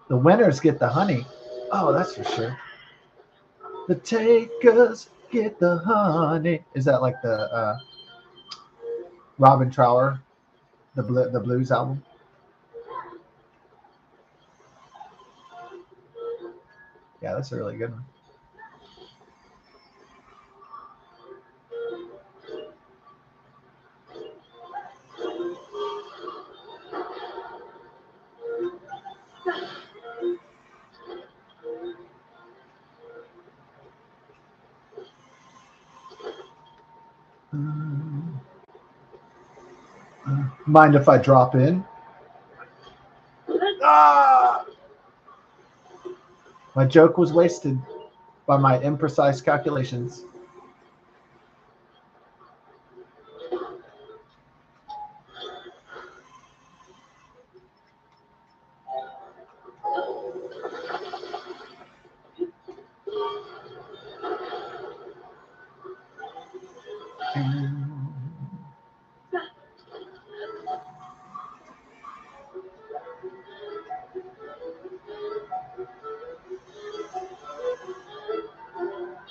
the winners get the honey. Oh, that's for sure. The takers get the honey. Is that like the Robin Trower, the blues album? Yeah, that's a really good one. Mind if I drop in? Ah! My joke was wasted by my imprecise calculations.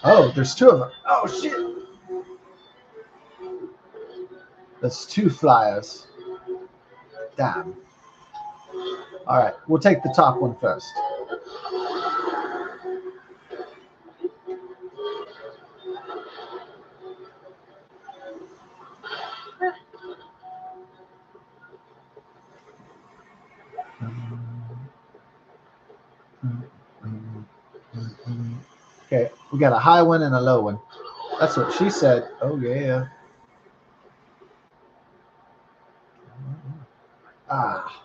Oh, there's two of them. Oh, shit. That's two flyers. Damn. All right, we'll take the top one first. Okay, we got a high one and a low one. That's what she said. Oh, yeah. Ah.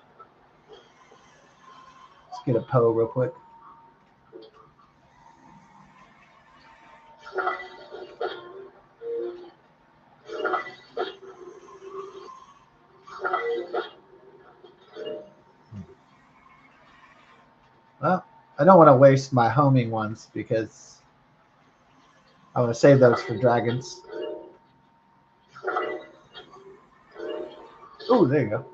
Let's get a Poe real quick. Well, I don't want to waste my homing ones because I want to save those for dragons. Oh, there you go.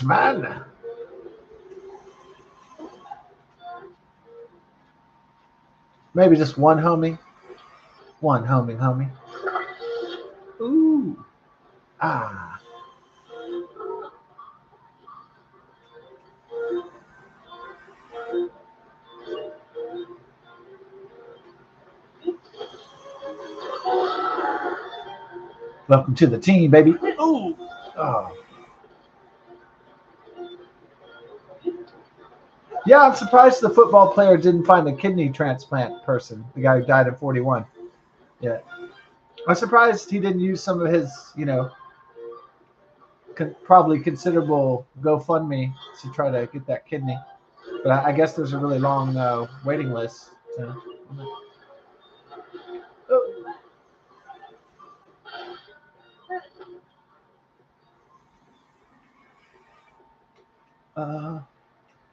Batman. Maybe just one homing. One homing, homie. Ooh. Ah. Welcome to the team, baby. Ooh. Oh. Yeah, I'm surprised the football player didn't find a kidney transplant person, the guy who died at 41. Yeah. I'm surprised he didn't use some of his, probably considerable GoFundMe to try to get that kidney. But I guess there's a really long waiting list. So.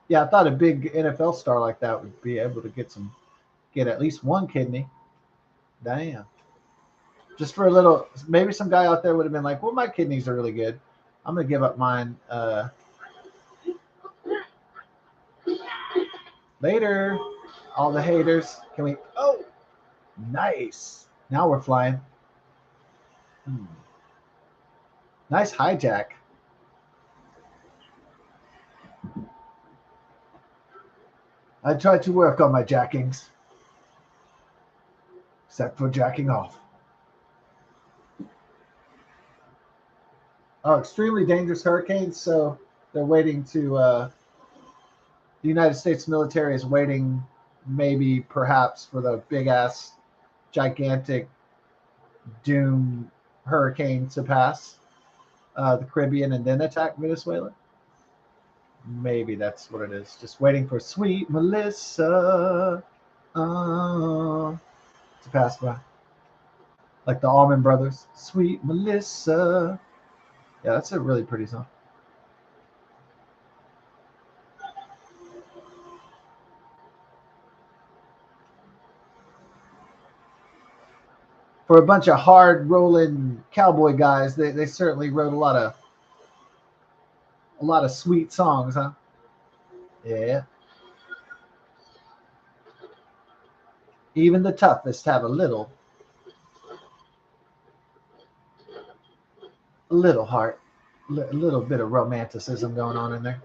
Yeah, I thought a big NFL star like that would be able to get at least one kidney. Damn. Just for a little, maybe some guy out there would have been like, well, my kidneys are really good. I'm going to give up mine. Later, all the haters. Can we? Oh, nice. Now we're flying. Nice hijack. I tried to work on my jackings, except for jacking off. Oh, extremely dangerous hurricanes. So they're waiting to. The United States military is waiting, maybe perhaps for the big ass, gigantic doom hurricane to pass the Caribbean and then attack Venezuela. Maybe that's what it is. Just waiting for sweet Melissa to pass by. Like the Allman Brothers. Sweet Melissa. Yeah, that's a really pretty song. For a bunch of hard rolling cowboy guys, they certainly wrote a lot of sweet songs, huh? Yeah. Even the toughest have a little heart, a little bit of romanticism going on in there.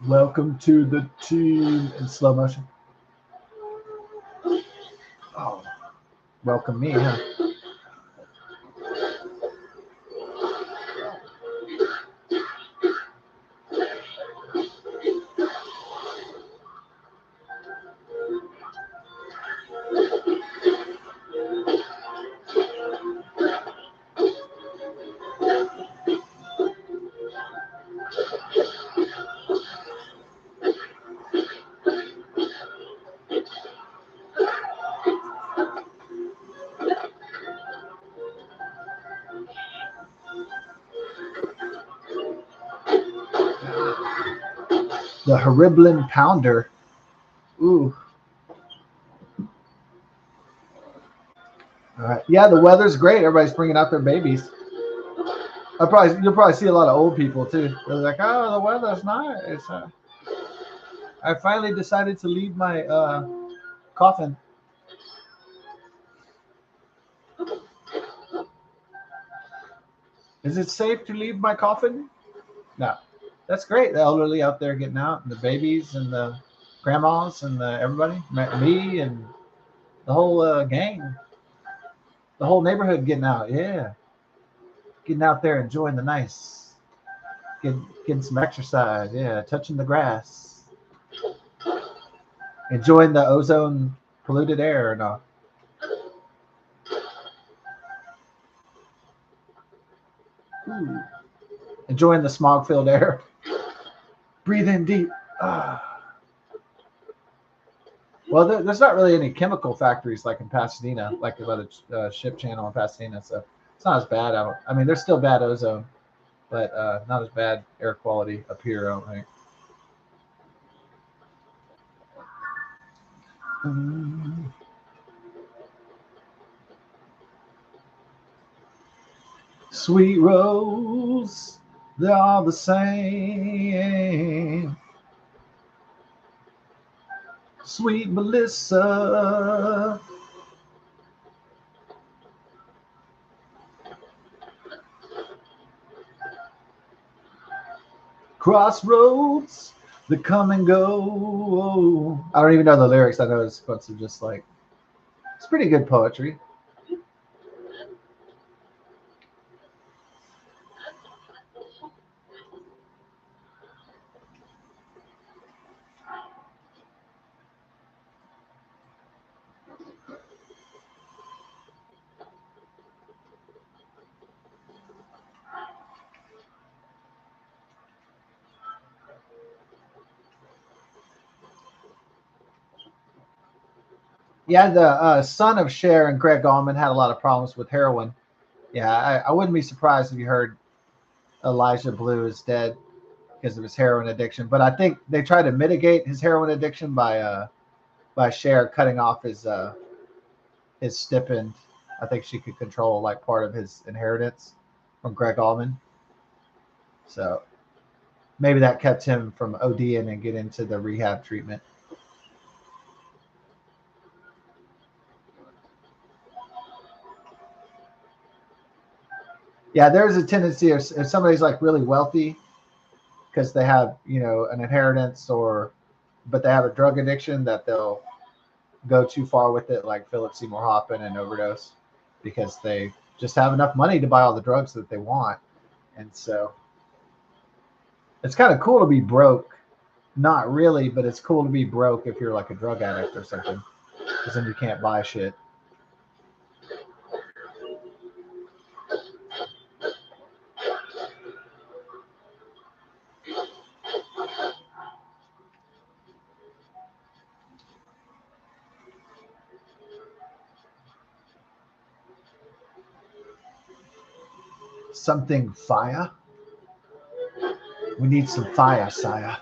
Welcome to the team in slow motion. Oh, welcome me, huh? The Hariblin Pounder. Ooh. All right. Yeah, the weather's great. Everybody's bringing out their babies. You'll probably see a lot of old people too. They're like, "Oh, the weather's nice. I finally decided to leave my coffin." Is it safe to leave my coffin? No. That's great. The elderly out there getting out, and the babies, and the grandmas, and everybody, me, and the whole gang, the whole neighborhood getting out. Yeah, getting out there, enjoying the nice, getting some exercise. Yeah, touching the grass, enjoying the ozone polluted air. No, ooh, enjoying the smog filled air. Breathe in deep. Ah. Well, there's not really any chemical factories like in Pasadena, like about the ship channel in Pasadena. So it's not as bad out. I mean, there's still bad ozone, but not as bad air quality up here, I don't think. Sweet Rose, they're all the same. Sweet Melissa. Crossroads, they come and go. I don't even know the lyrics. I know it's a bunch of just like, it's pretty good poetry. Yeah, the son of Cher and Greg Allman had a lot of problems with heroin. Yeah, I wouldn't be surprised if you heard Elijah Blue is dead because of his heroin addiction. But I think they try to mitigate his heroin addiction by Cher cutting off his stipend. I think she could control like part of his inheritance from Greg Allman. So maybe that kept him from ODing and get into the rehab treatment. Yeah, there's a tendency if somebody's like really wealthy because they have an inheritance but they have a drug addiction that they'll go too far with it, like Philip Seymour Hoffman and overdose because they just have enough money to buy all the drugs that they want. And so it's kind of cool to be broke. Not really, but it's cool to be broke if you're like a drug addict or something because then you can't buy shit. Something fire. We need some fire, sire.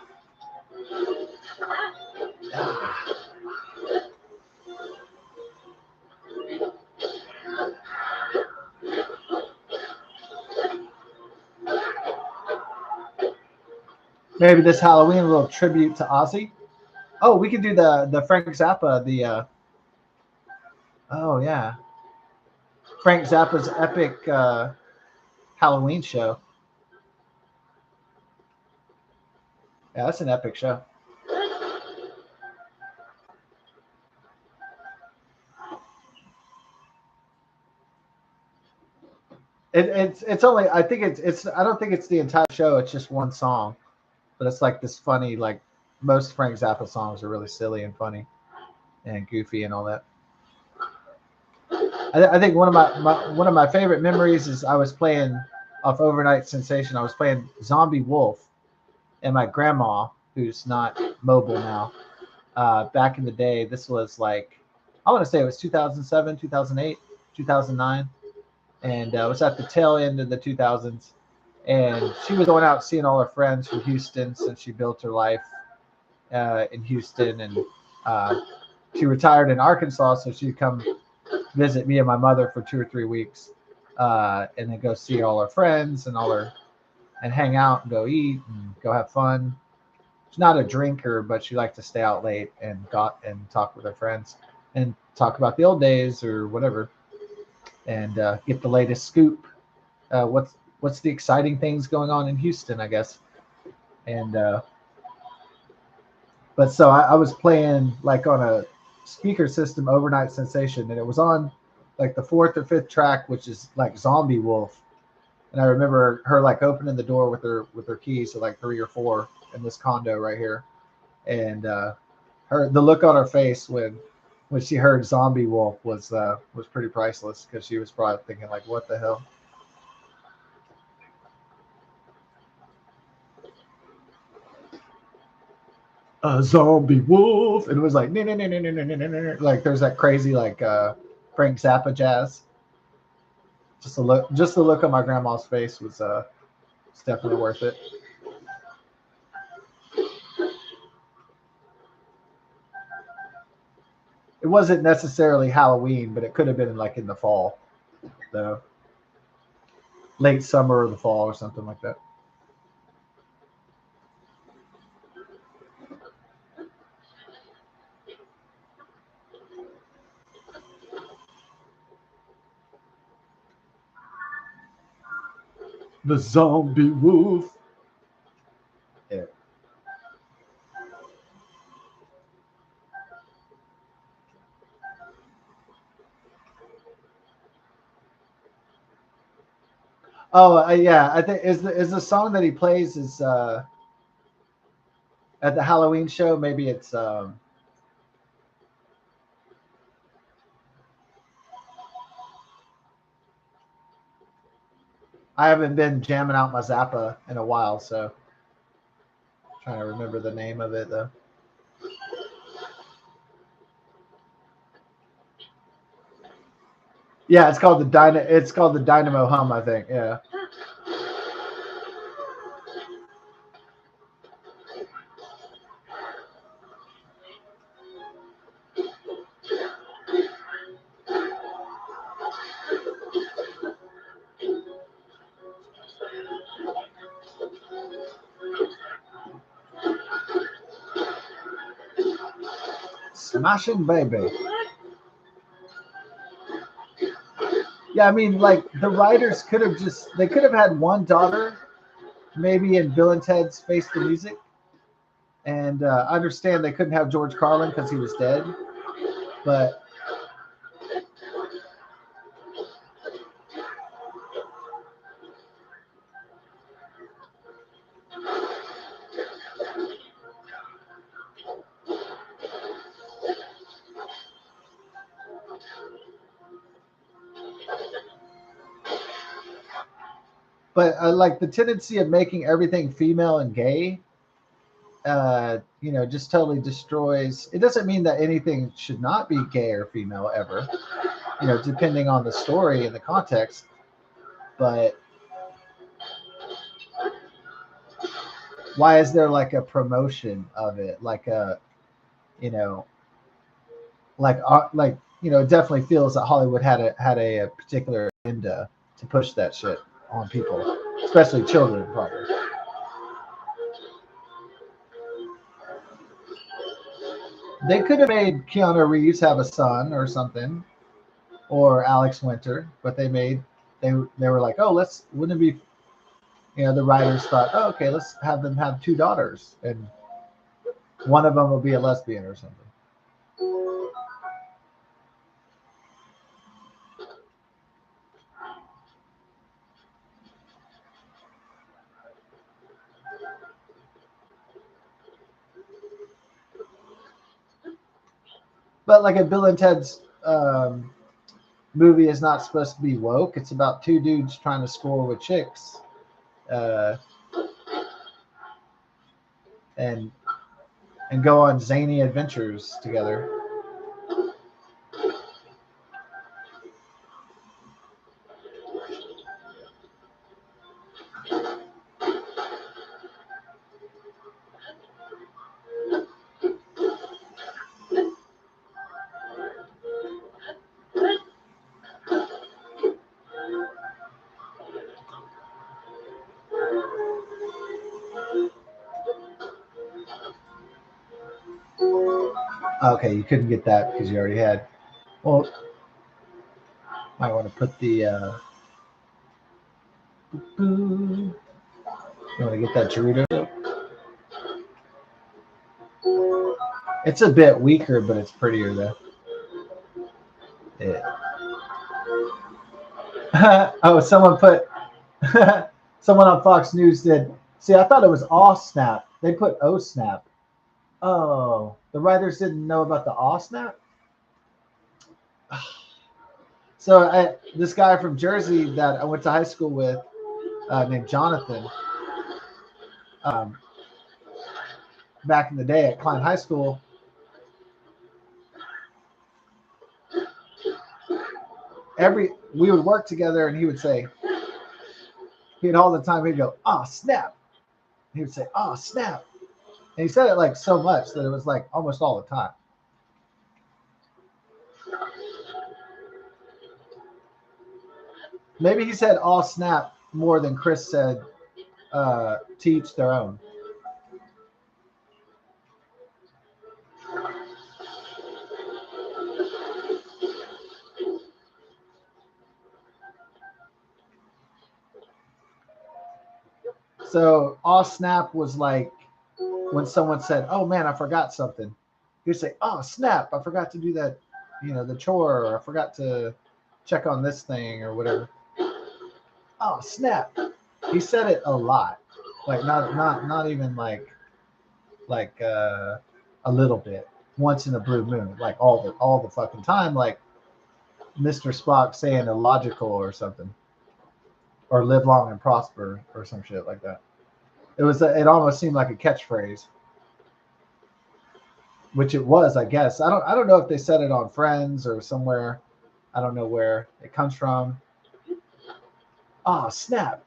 Maybe this Halloween a little tribute to Ozzy. Oh, we could do the Frank Zappa, oh yeah, Frank Zappa's epic Halloween show. Yeah, that's an epic show. It's only I think it's I don't think it's the entire show. It's just one song, but it's like this funny like most Frank Zappa songs are really silly and funny and goofy and all that. I think one of my favorite memories is I was playing off Overnight Sensation. I was playing Zombie Wolf, and my grandma, who's not mobile now, back in the day, this was like I want to say it was 2007, 2008, 2009, and it was at the tail end of the 2000s. And she was going out seeing all her friends from Houston since she built her life in Houston, and uh, she retired in Arkansas, so she'd come visit me and my mother for 2 or 3 weeks, and then go see all her friends and all her and hang out and go eat and go have fun. She's not a drinker, but she liked to stay out late and got and talk with her friends and talk about the old days or whatever, and get the latest scoop. What's the exciting things going on in Houston, I guess. And but so I was playing like on a speaker system, Overnight Sensation, and it was on like the fourth or fifth track, which is like Zombie Wolf. And I remember her like opening the door with her keys, so like three or four in this condo right here, and her the look on her face when she heard Zombie Wolf was pretty priceless because she was probably thinking like, what the hell. A zombie wolf, and it was like no no no no no no no no, like there's that crazy like Frank Zappa jazz. Just the look on my grandma's face was definitely worth it. It wasn't necessarily Halloween, but it could have been like in the fall, though, late summer or the fall or something like that. The zombie wolf. Yeah. Oh yeah, I think is the song that he plays is at the Halloween show. Maybe it's I haven't been jamming out my Zappa in a while, so I'm trying to remember the name of it though. Yeah, It's called the Dynamo Hum, I think. Yeah. Smashing Baby. Yeah, I mean, like the writers could have just they could have had one daughter, maybe in Bill and Ted's Face the Music, and I understand they couldn't have George Carlin because he was dead, but like the tendency of making everything female and gay, just totally destroys. It doesn't mean that anything should not be gay or female ever, depending on the story and the context. But why is there like a promotion of it, like a, you know, it definitely feels that Hollywood had a particular agenda to push that shit on people, especially children, probably. They could have made Keanu Reeves have a son or something, or Alex Winter, but they were like, oh, let's wouldn't it be, the writers thought, oh, okay, let's have them have two daughters, and one of them will be a lesbian or something. But like a Bill and Ted's movie is not supposed to be woke. It's about two dudes trying to score with chicks, uh, and go on zany adventures together. Okay, you couldn't get that because you already had. Well, might want to put the. You want to get that Gerudo? It's a bit weaker, but it's prettier though. Yeah. Oh, someone put. Someone on Fox News did. See, I thought it was Aw Snap. They put O Snap. Oh, the writers didn't know about the Aw Snap. So this guy from Jersey that I went to high school with, named Jonathan, um, back in the day at Klein High School, we would work together, and he would say, he'd all the time he'd go, "Ah, snap." He would say, "Ah, snap," and he said it like so much that it was like almost all the time. Maybe he said "all snap" more than Chris said "teach their own." So "all snap" was like when someone said, "Oh man, I forgot something." He'd say, "Oh snap, I forgot to do that, the chore, or I forgot to check on this thing or whatever." Oh snap! He said it a lot, like not even like a little bit, once in a blue moon, like all the fucking time, like Mr. Spock saying illogical or something, or live long and prosper or some shit like that. It almost seemed like a catchphrase, which it was, I guess. I don't know if they said it on Friends or somewhere. I don't know where it comes from. Oh snap!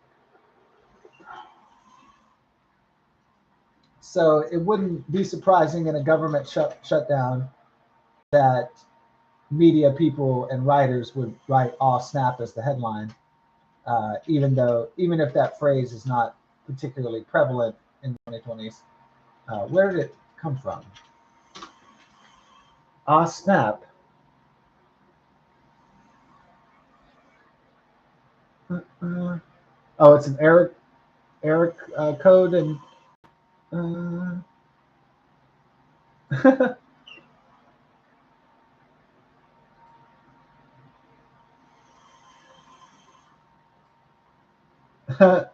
So it wouldn't be surprising in a government shutdown that media people and writers would write "oh snap" as the headline, even if that phrase is not particularly prevalent in the 2020s. Where did it come from? Ah snap. Uh, oh, it's an Eric code and.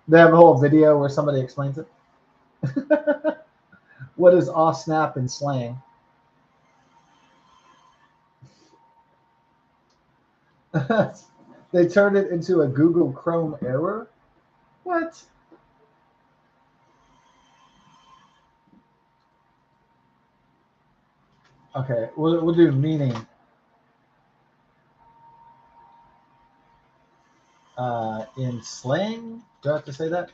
They have a whole video where somebody explains it. What is off snap in slang? They turned it into a Google Chrome error. What? Okay, we'll do meaning. In slang, do I have to say that?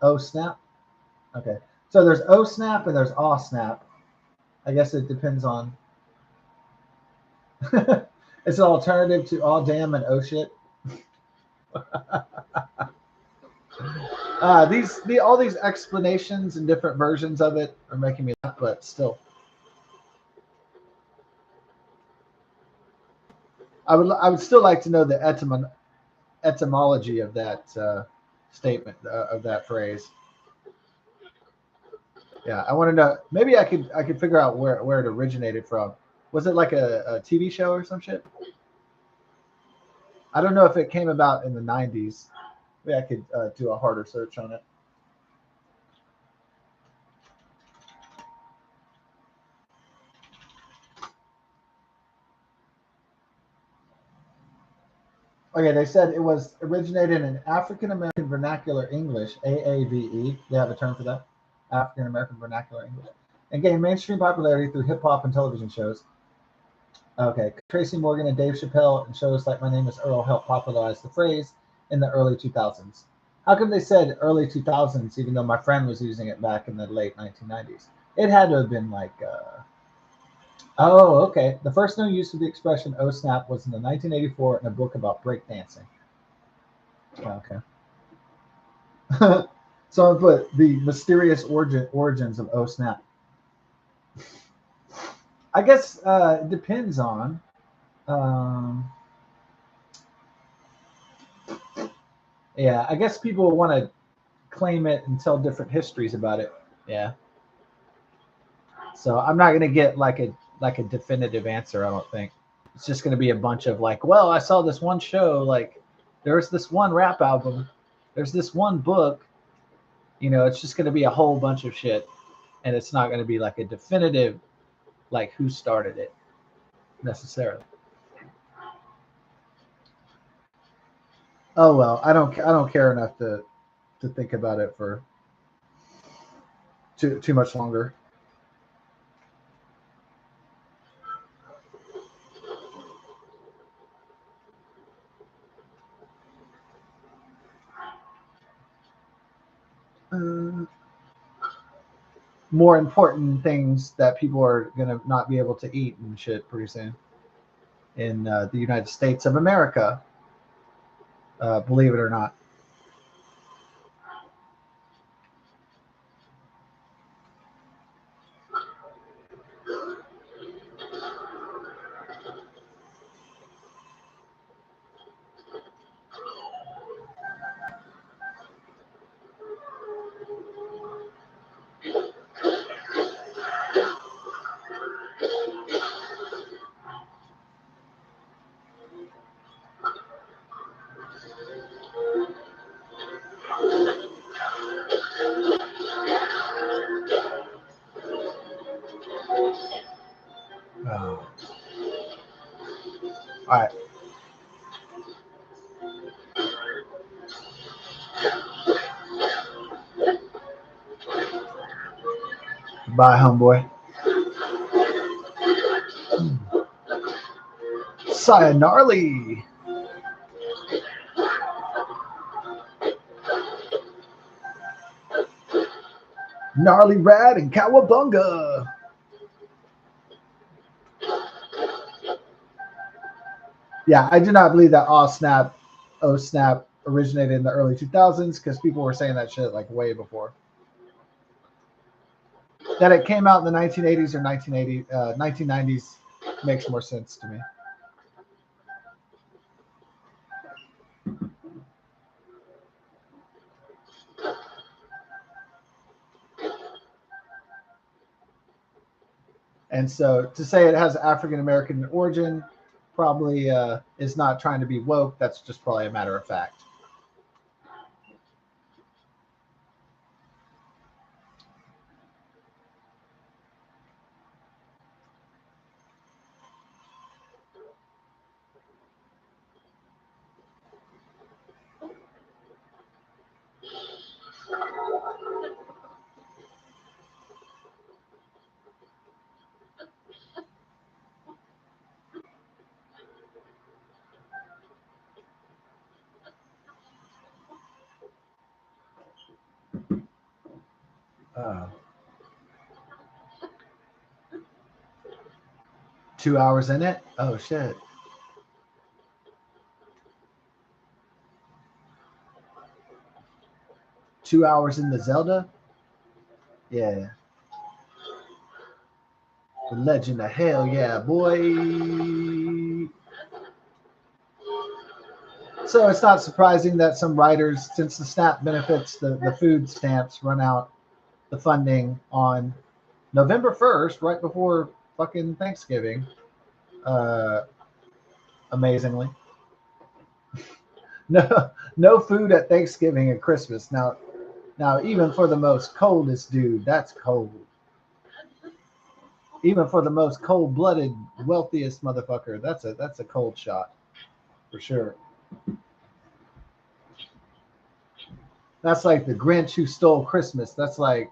Oh snap. Okay, so there's oh snap and there's aw snap. I guess it depends on. It's an alternative to all damn and oh shit. All these explanations and different versions of it are making me laugh, but still, I would still like to know the etymology of that statement of that phrase. Yeah, I want to know. Maybe I could figure out where it originated from. Was it like a TV show or some shit? I don't know if it came about in the '90s. Maybe I could do a harder search on it. Okay, they said it was originated in African American Vernacular English (AAVE). They have a term for that. African American Vernacular English, and gained mainstream popularity through hip hop and television shows. Okay, Tracy Morgan and Dave Chappelle and shows like My Name Is Earl helped popularize the phrase in the early 2000s. How come they said early 2000s even though my friend was using it back in the late 1990s? It had to have been like, oh, okay. The first known use of the expression "oh snap" was in the 1984 in a book about breakdancing. Okay. So I put the mysterious origins of Oh Snap. I guess it depends on. Um, yeah, I guess people want to claim it and tell different histories about it. Yeah. So I'm not gonna get like a definitive answer. I don't think it's just gonna be a bunch of like, well, I saw this one show. Like, there's this one rap album. There's this one book. It's just gonna be a whole bunch of shit, and it's not gonna be like a definitive like who started it necessarily. Oh well, I don't care enough to think about it for too much longer. Uh, More important things that people are gonna not be able to eat and shit pretty soon in the United States of America. Believe it or not. Oh. All right, bye, homeboy. Sayonarly. Gnarly Rad and Cowabunga. Yeah, I do not believe that Oh Snap originated in the early 2000s because people were saying that shit like way before. That it came out in the 1980s or 1990s makes more sense to me. And so to say it has African American origin probably is not trying to be woke. That's just probably a matter of fact. Uh, 2 hours in it? Oh shit. 2 hours in the Zelda? Yeah. The Legend of Hell, yeah, boy. So it's not surprising that some writers, since the SNAP benefits, the food stamps run out the funding on November 1st, right before fucking Thanksgiving, uh, amazingly. No food at Thanksgiving and Christmas. Now even for the most coldest dude, that's cold. Even for the most cold-blooded, wealthiest motherfucker, that's a cold shot for sure. That's like the Grinch who stole Christmas. It's like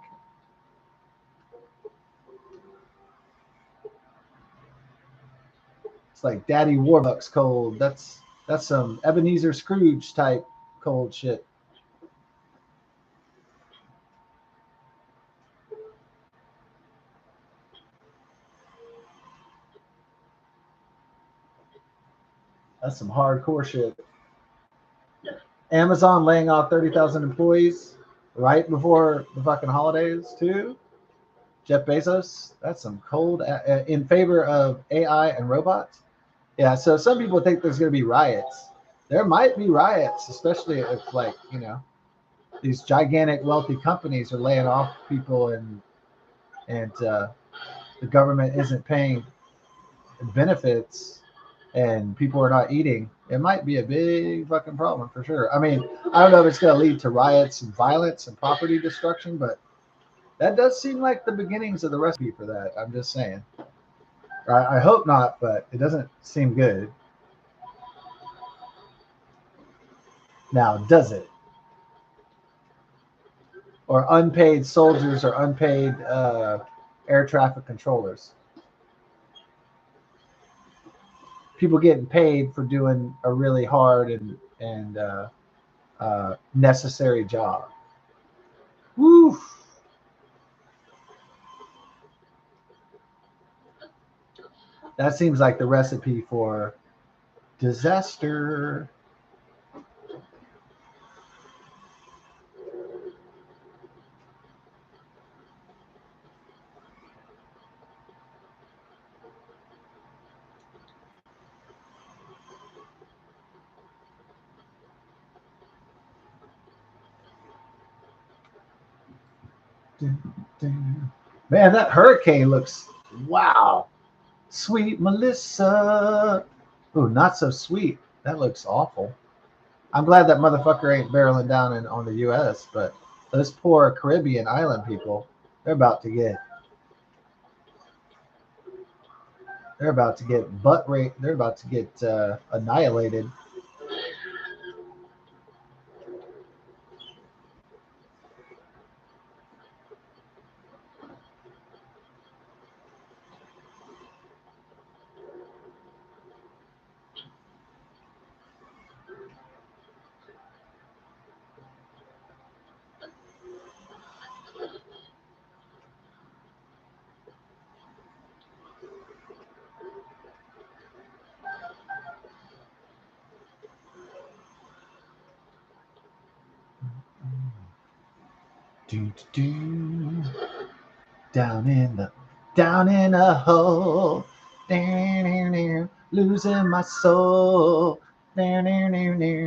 Daddy Warbucks cold. That's some Ebenezer Scrooge type cold shit. That's some hardcore shit. Amazon laying off 30,000 employees right before the fucking holidays too. Jeff Bezos, that's some cold in favor of AI and robots. Yeah, so some people think there's going to be riots. There might be riots, especially if, like, these gigantic wealthy companies are laying off people, and the government isn't paying benefits and people are not eating. It might be a big fucking problem for sure. I mean, I don't know if it's going to lead to riots and violence and property destruction, but that does seem like the beginnings of the recipe for that. I'm just saying. I hope not, but it doesn't seem good. Now, does it? Or unpaid soldiers or unpaid air traffic controllers? People getting paid for doing a really hard and necessary job. Woo! That seems like the recipe for disaster. Man, that hurricane looks, wow. Sweet Melissa. Ooh, not so sweet. That looks awful. I'm glad that motherfucker ain't barreling down on the U.S., but those poor Caribbean island people, they're about to get they're about to get butt rate. They're about to get annihilated. Do, do, do. Down in the down in a hole, losing my soul. Alice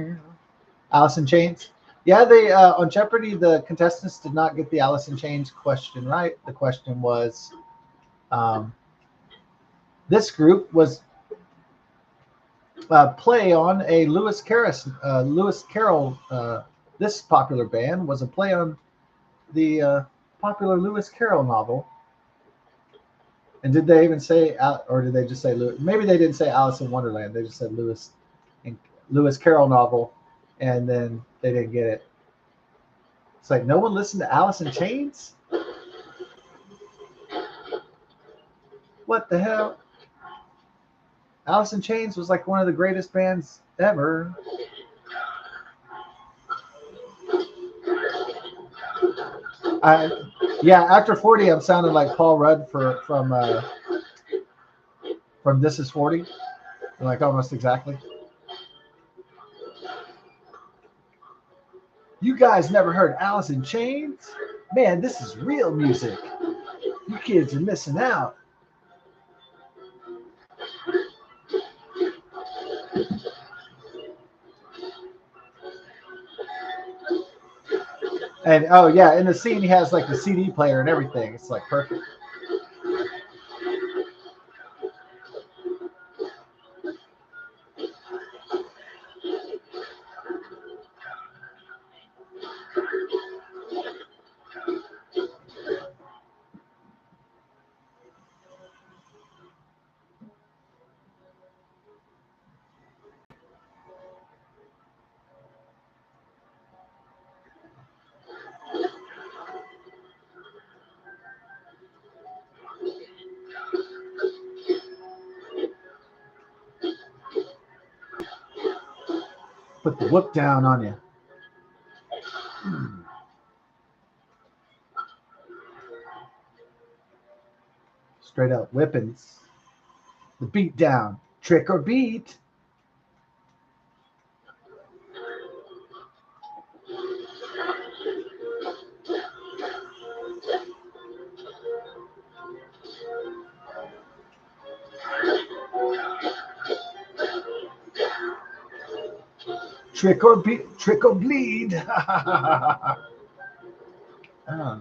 in Chains. Yeah, they on Jeopardy, the contestants did not get the Alice in Chains question right. The question was, um, this group was play on a Lewis Carroll. This popular band was a play on the popular Lewis Carroll novel. And did they even say, or did they just say Lewis? Maybe they didn't say Alice in Wonderland. They just said Lewis Carroll novel, and then they didn't get it. It's like no one listened to Alice in Chains. What the hell? Alice in Chains was like one of the greatest bands ever. Yeah, after 40, I'm sounding like Paul Rudd from This Is 40, like almost exactly. You guys never heard Alice in Chains? Man, this is real music. You kids are missing out. And oh yeah, in the scene he has like the CD player and everything. It's like perfect. Put the whoop down on you. Straight up whippings. The beat down. Trick or beat. Trick or bleed. Oh.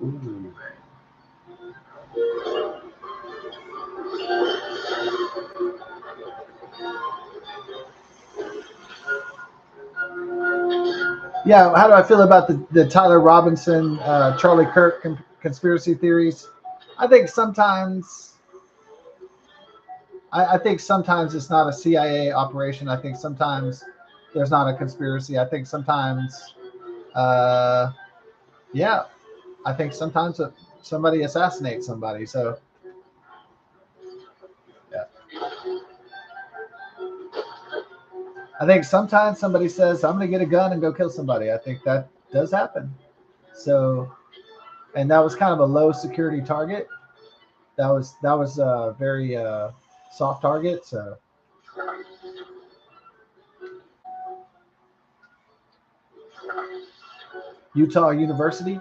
Ooh. Yeah, how do I feel about the Tyler Robinson, Charlie Kirk conspiracy theories? I think sometimes, I think sometimes it's not a CIA operation. I think sometimes there's not a conspiracy. I think sometimes, uh, yeah, I think sometimes somebody assassinates somebody. So yeah. I think sometimes somebody says, "I'm going to get a gun and go kill somebody." I think that does happen. So, and that was kind of a low security target. That was a very soft target. So Utah University.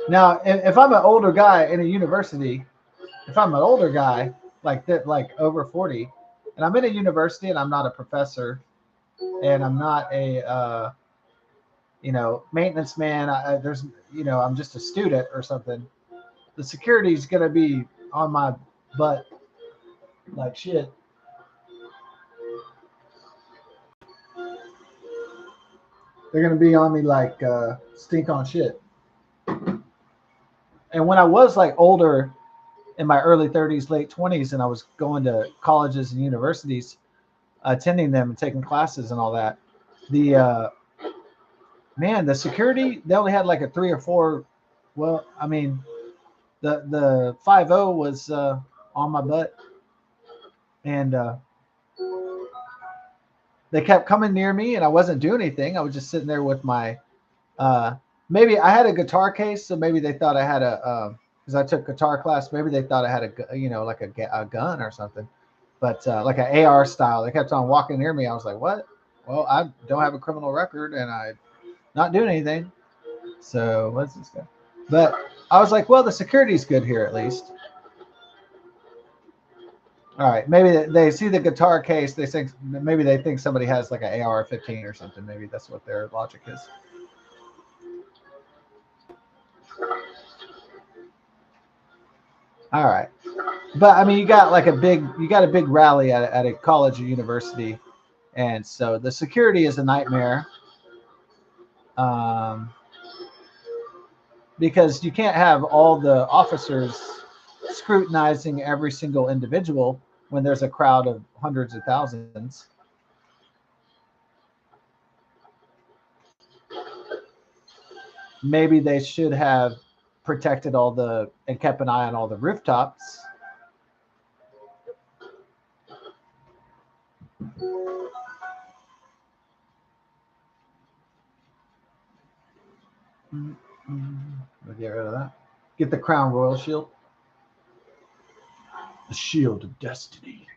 Now, if I'm an older guy in a university, if I'm an older guy like that, like over 40, and I'm in a university and I'm not a professor and I'm not a maintenance man, there's I'm just a student or something. The security's gonna be on my butt like shit. They're gonna be on me like stink on shit. And when I was like older, in my early 30s, late 20s, and I was going to colleges and universities, attending them and taking classes and all that. The man, the security, they only had like a 3 or 4. Well, I mean, the 50 was on my butt, and they kept coming near me, and I wasn't doing anything. I was just sitting there with my uh, maybe I had a guitar case, so maybe they thought I had a because I took guitar class. Maybe they thought I had like a gun or something, but like an AR style. They kept on walking near me. I was like, what? Well, I don't have a criminal record, and I'm not doing anything. So what's this guy? But I was like, well, the security's good here at least. All right, maybe they see the guitar case. They think maybe they think somebody has like an AR-15 or something. Maybe that's what their logic is. All right, but I mean, you got a big rally at a college or university, and so the security is a nightmare. Um, because you can't have all the officers scrutinizing every single individual when there's a crowd of hundreds of thousands. Maybe they should have protected all the and kept an eye on all the rooftops. We'll get rid of that. Get the Crown Royal Shield. The Shield of Destiny.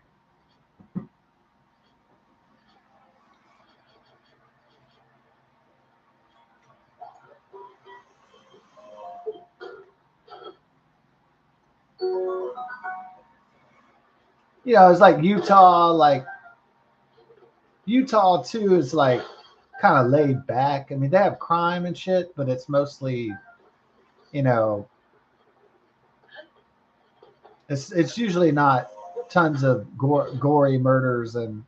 It's like Utah, Utah too is like kind of laid back. I mean, they have crime and shit, but it's mostly, you know, it's usually not tons of gory murders and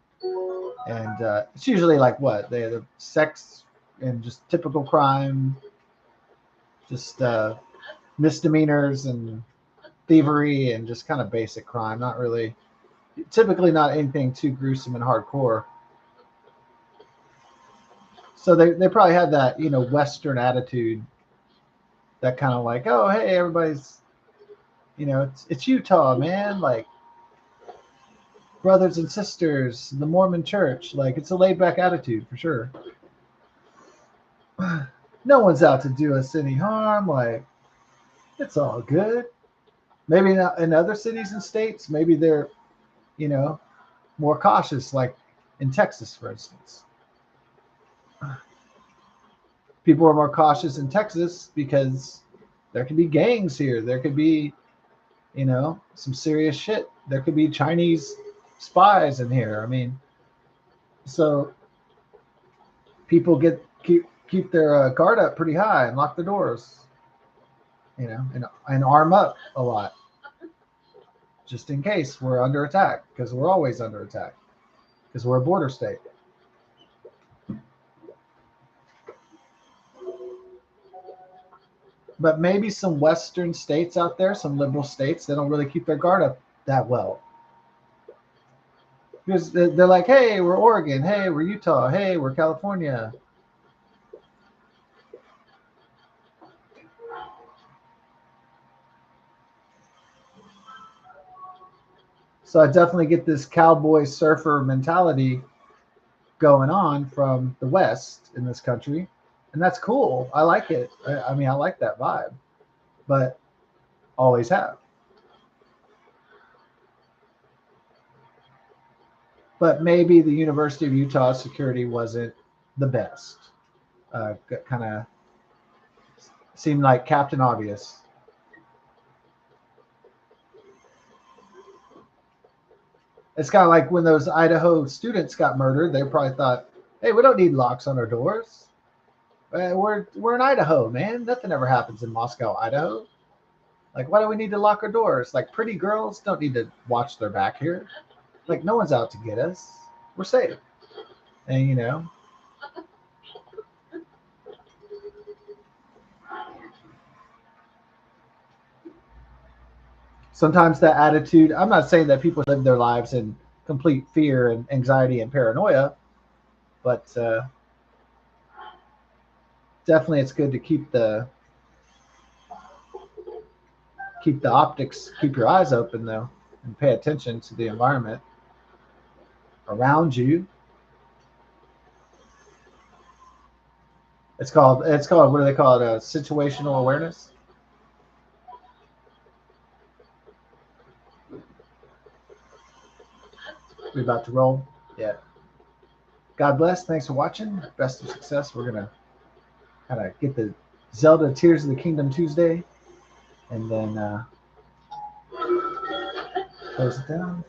it's usually like what the sex and just typical crime, just misdemeanors and thievery and just kind of basic crime. Not really, typically not anything too gruesome and hardcore. So they probably had that Western attitude, that kind of like, oh hey, everybody's it's Utah, man, like brothers and sisters, the Mormon church. Like, it's a laid back attitude for sure. No one's out to do us any harm. Like, it's all good. Maybe not in other cities and states, maybe they're, you know, more cautious, like in Texas, for instance. People are more cautious in Texas because there could be gangs here. There could be, some serious shit. There could be Chinese spies in here. I mean, so people keep their guard up pretty high and lock the doors, and arm up a lot just in case we're under attack, because we're always under attack because we're a border state. But maybe some Western states out there, some liberal states, they don't really keep their guard up that well. Because they're like, hey, we're Oregon. Hey, we're Utah. Hey, we're California. So I definitely get this cowboy surfer mentality going on from the West in this country. And that's cool. I like it. I mean, I like that vibe. But always have. But maybe the University of Utah security wasn't the best. Kind of seemed like Captain Obvious. It's kind of like when those Idaho students got murdered. They probably thought, "Hey, we don't need locks on our doors. We're in Idaho, man. Nothing ever happens in Moscow, Idaho. Like, why do we need to lock our doors? Like, pretty girls don't need to watch their back here. Like, no one's out to get us. We're safe." And sometimes that attitude. I'm not saying that people live their lives in complete fear and anxiety and paranoia, but definitely it's good to keep the optics, keep your eyes open though, and pay attention to the environment around you. It's called what do they call it? Situational awareness. We about to roll. Yeah. God bless. Thanks for watching. Best of success. We're gonna kind of get the Zelda Tears of the Kingdom Tuesday, and then close it down.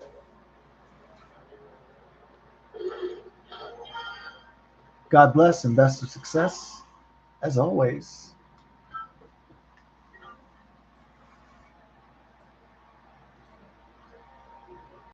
God bless and best of success as always.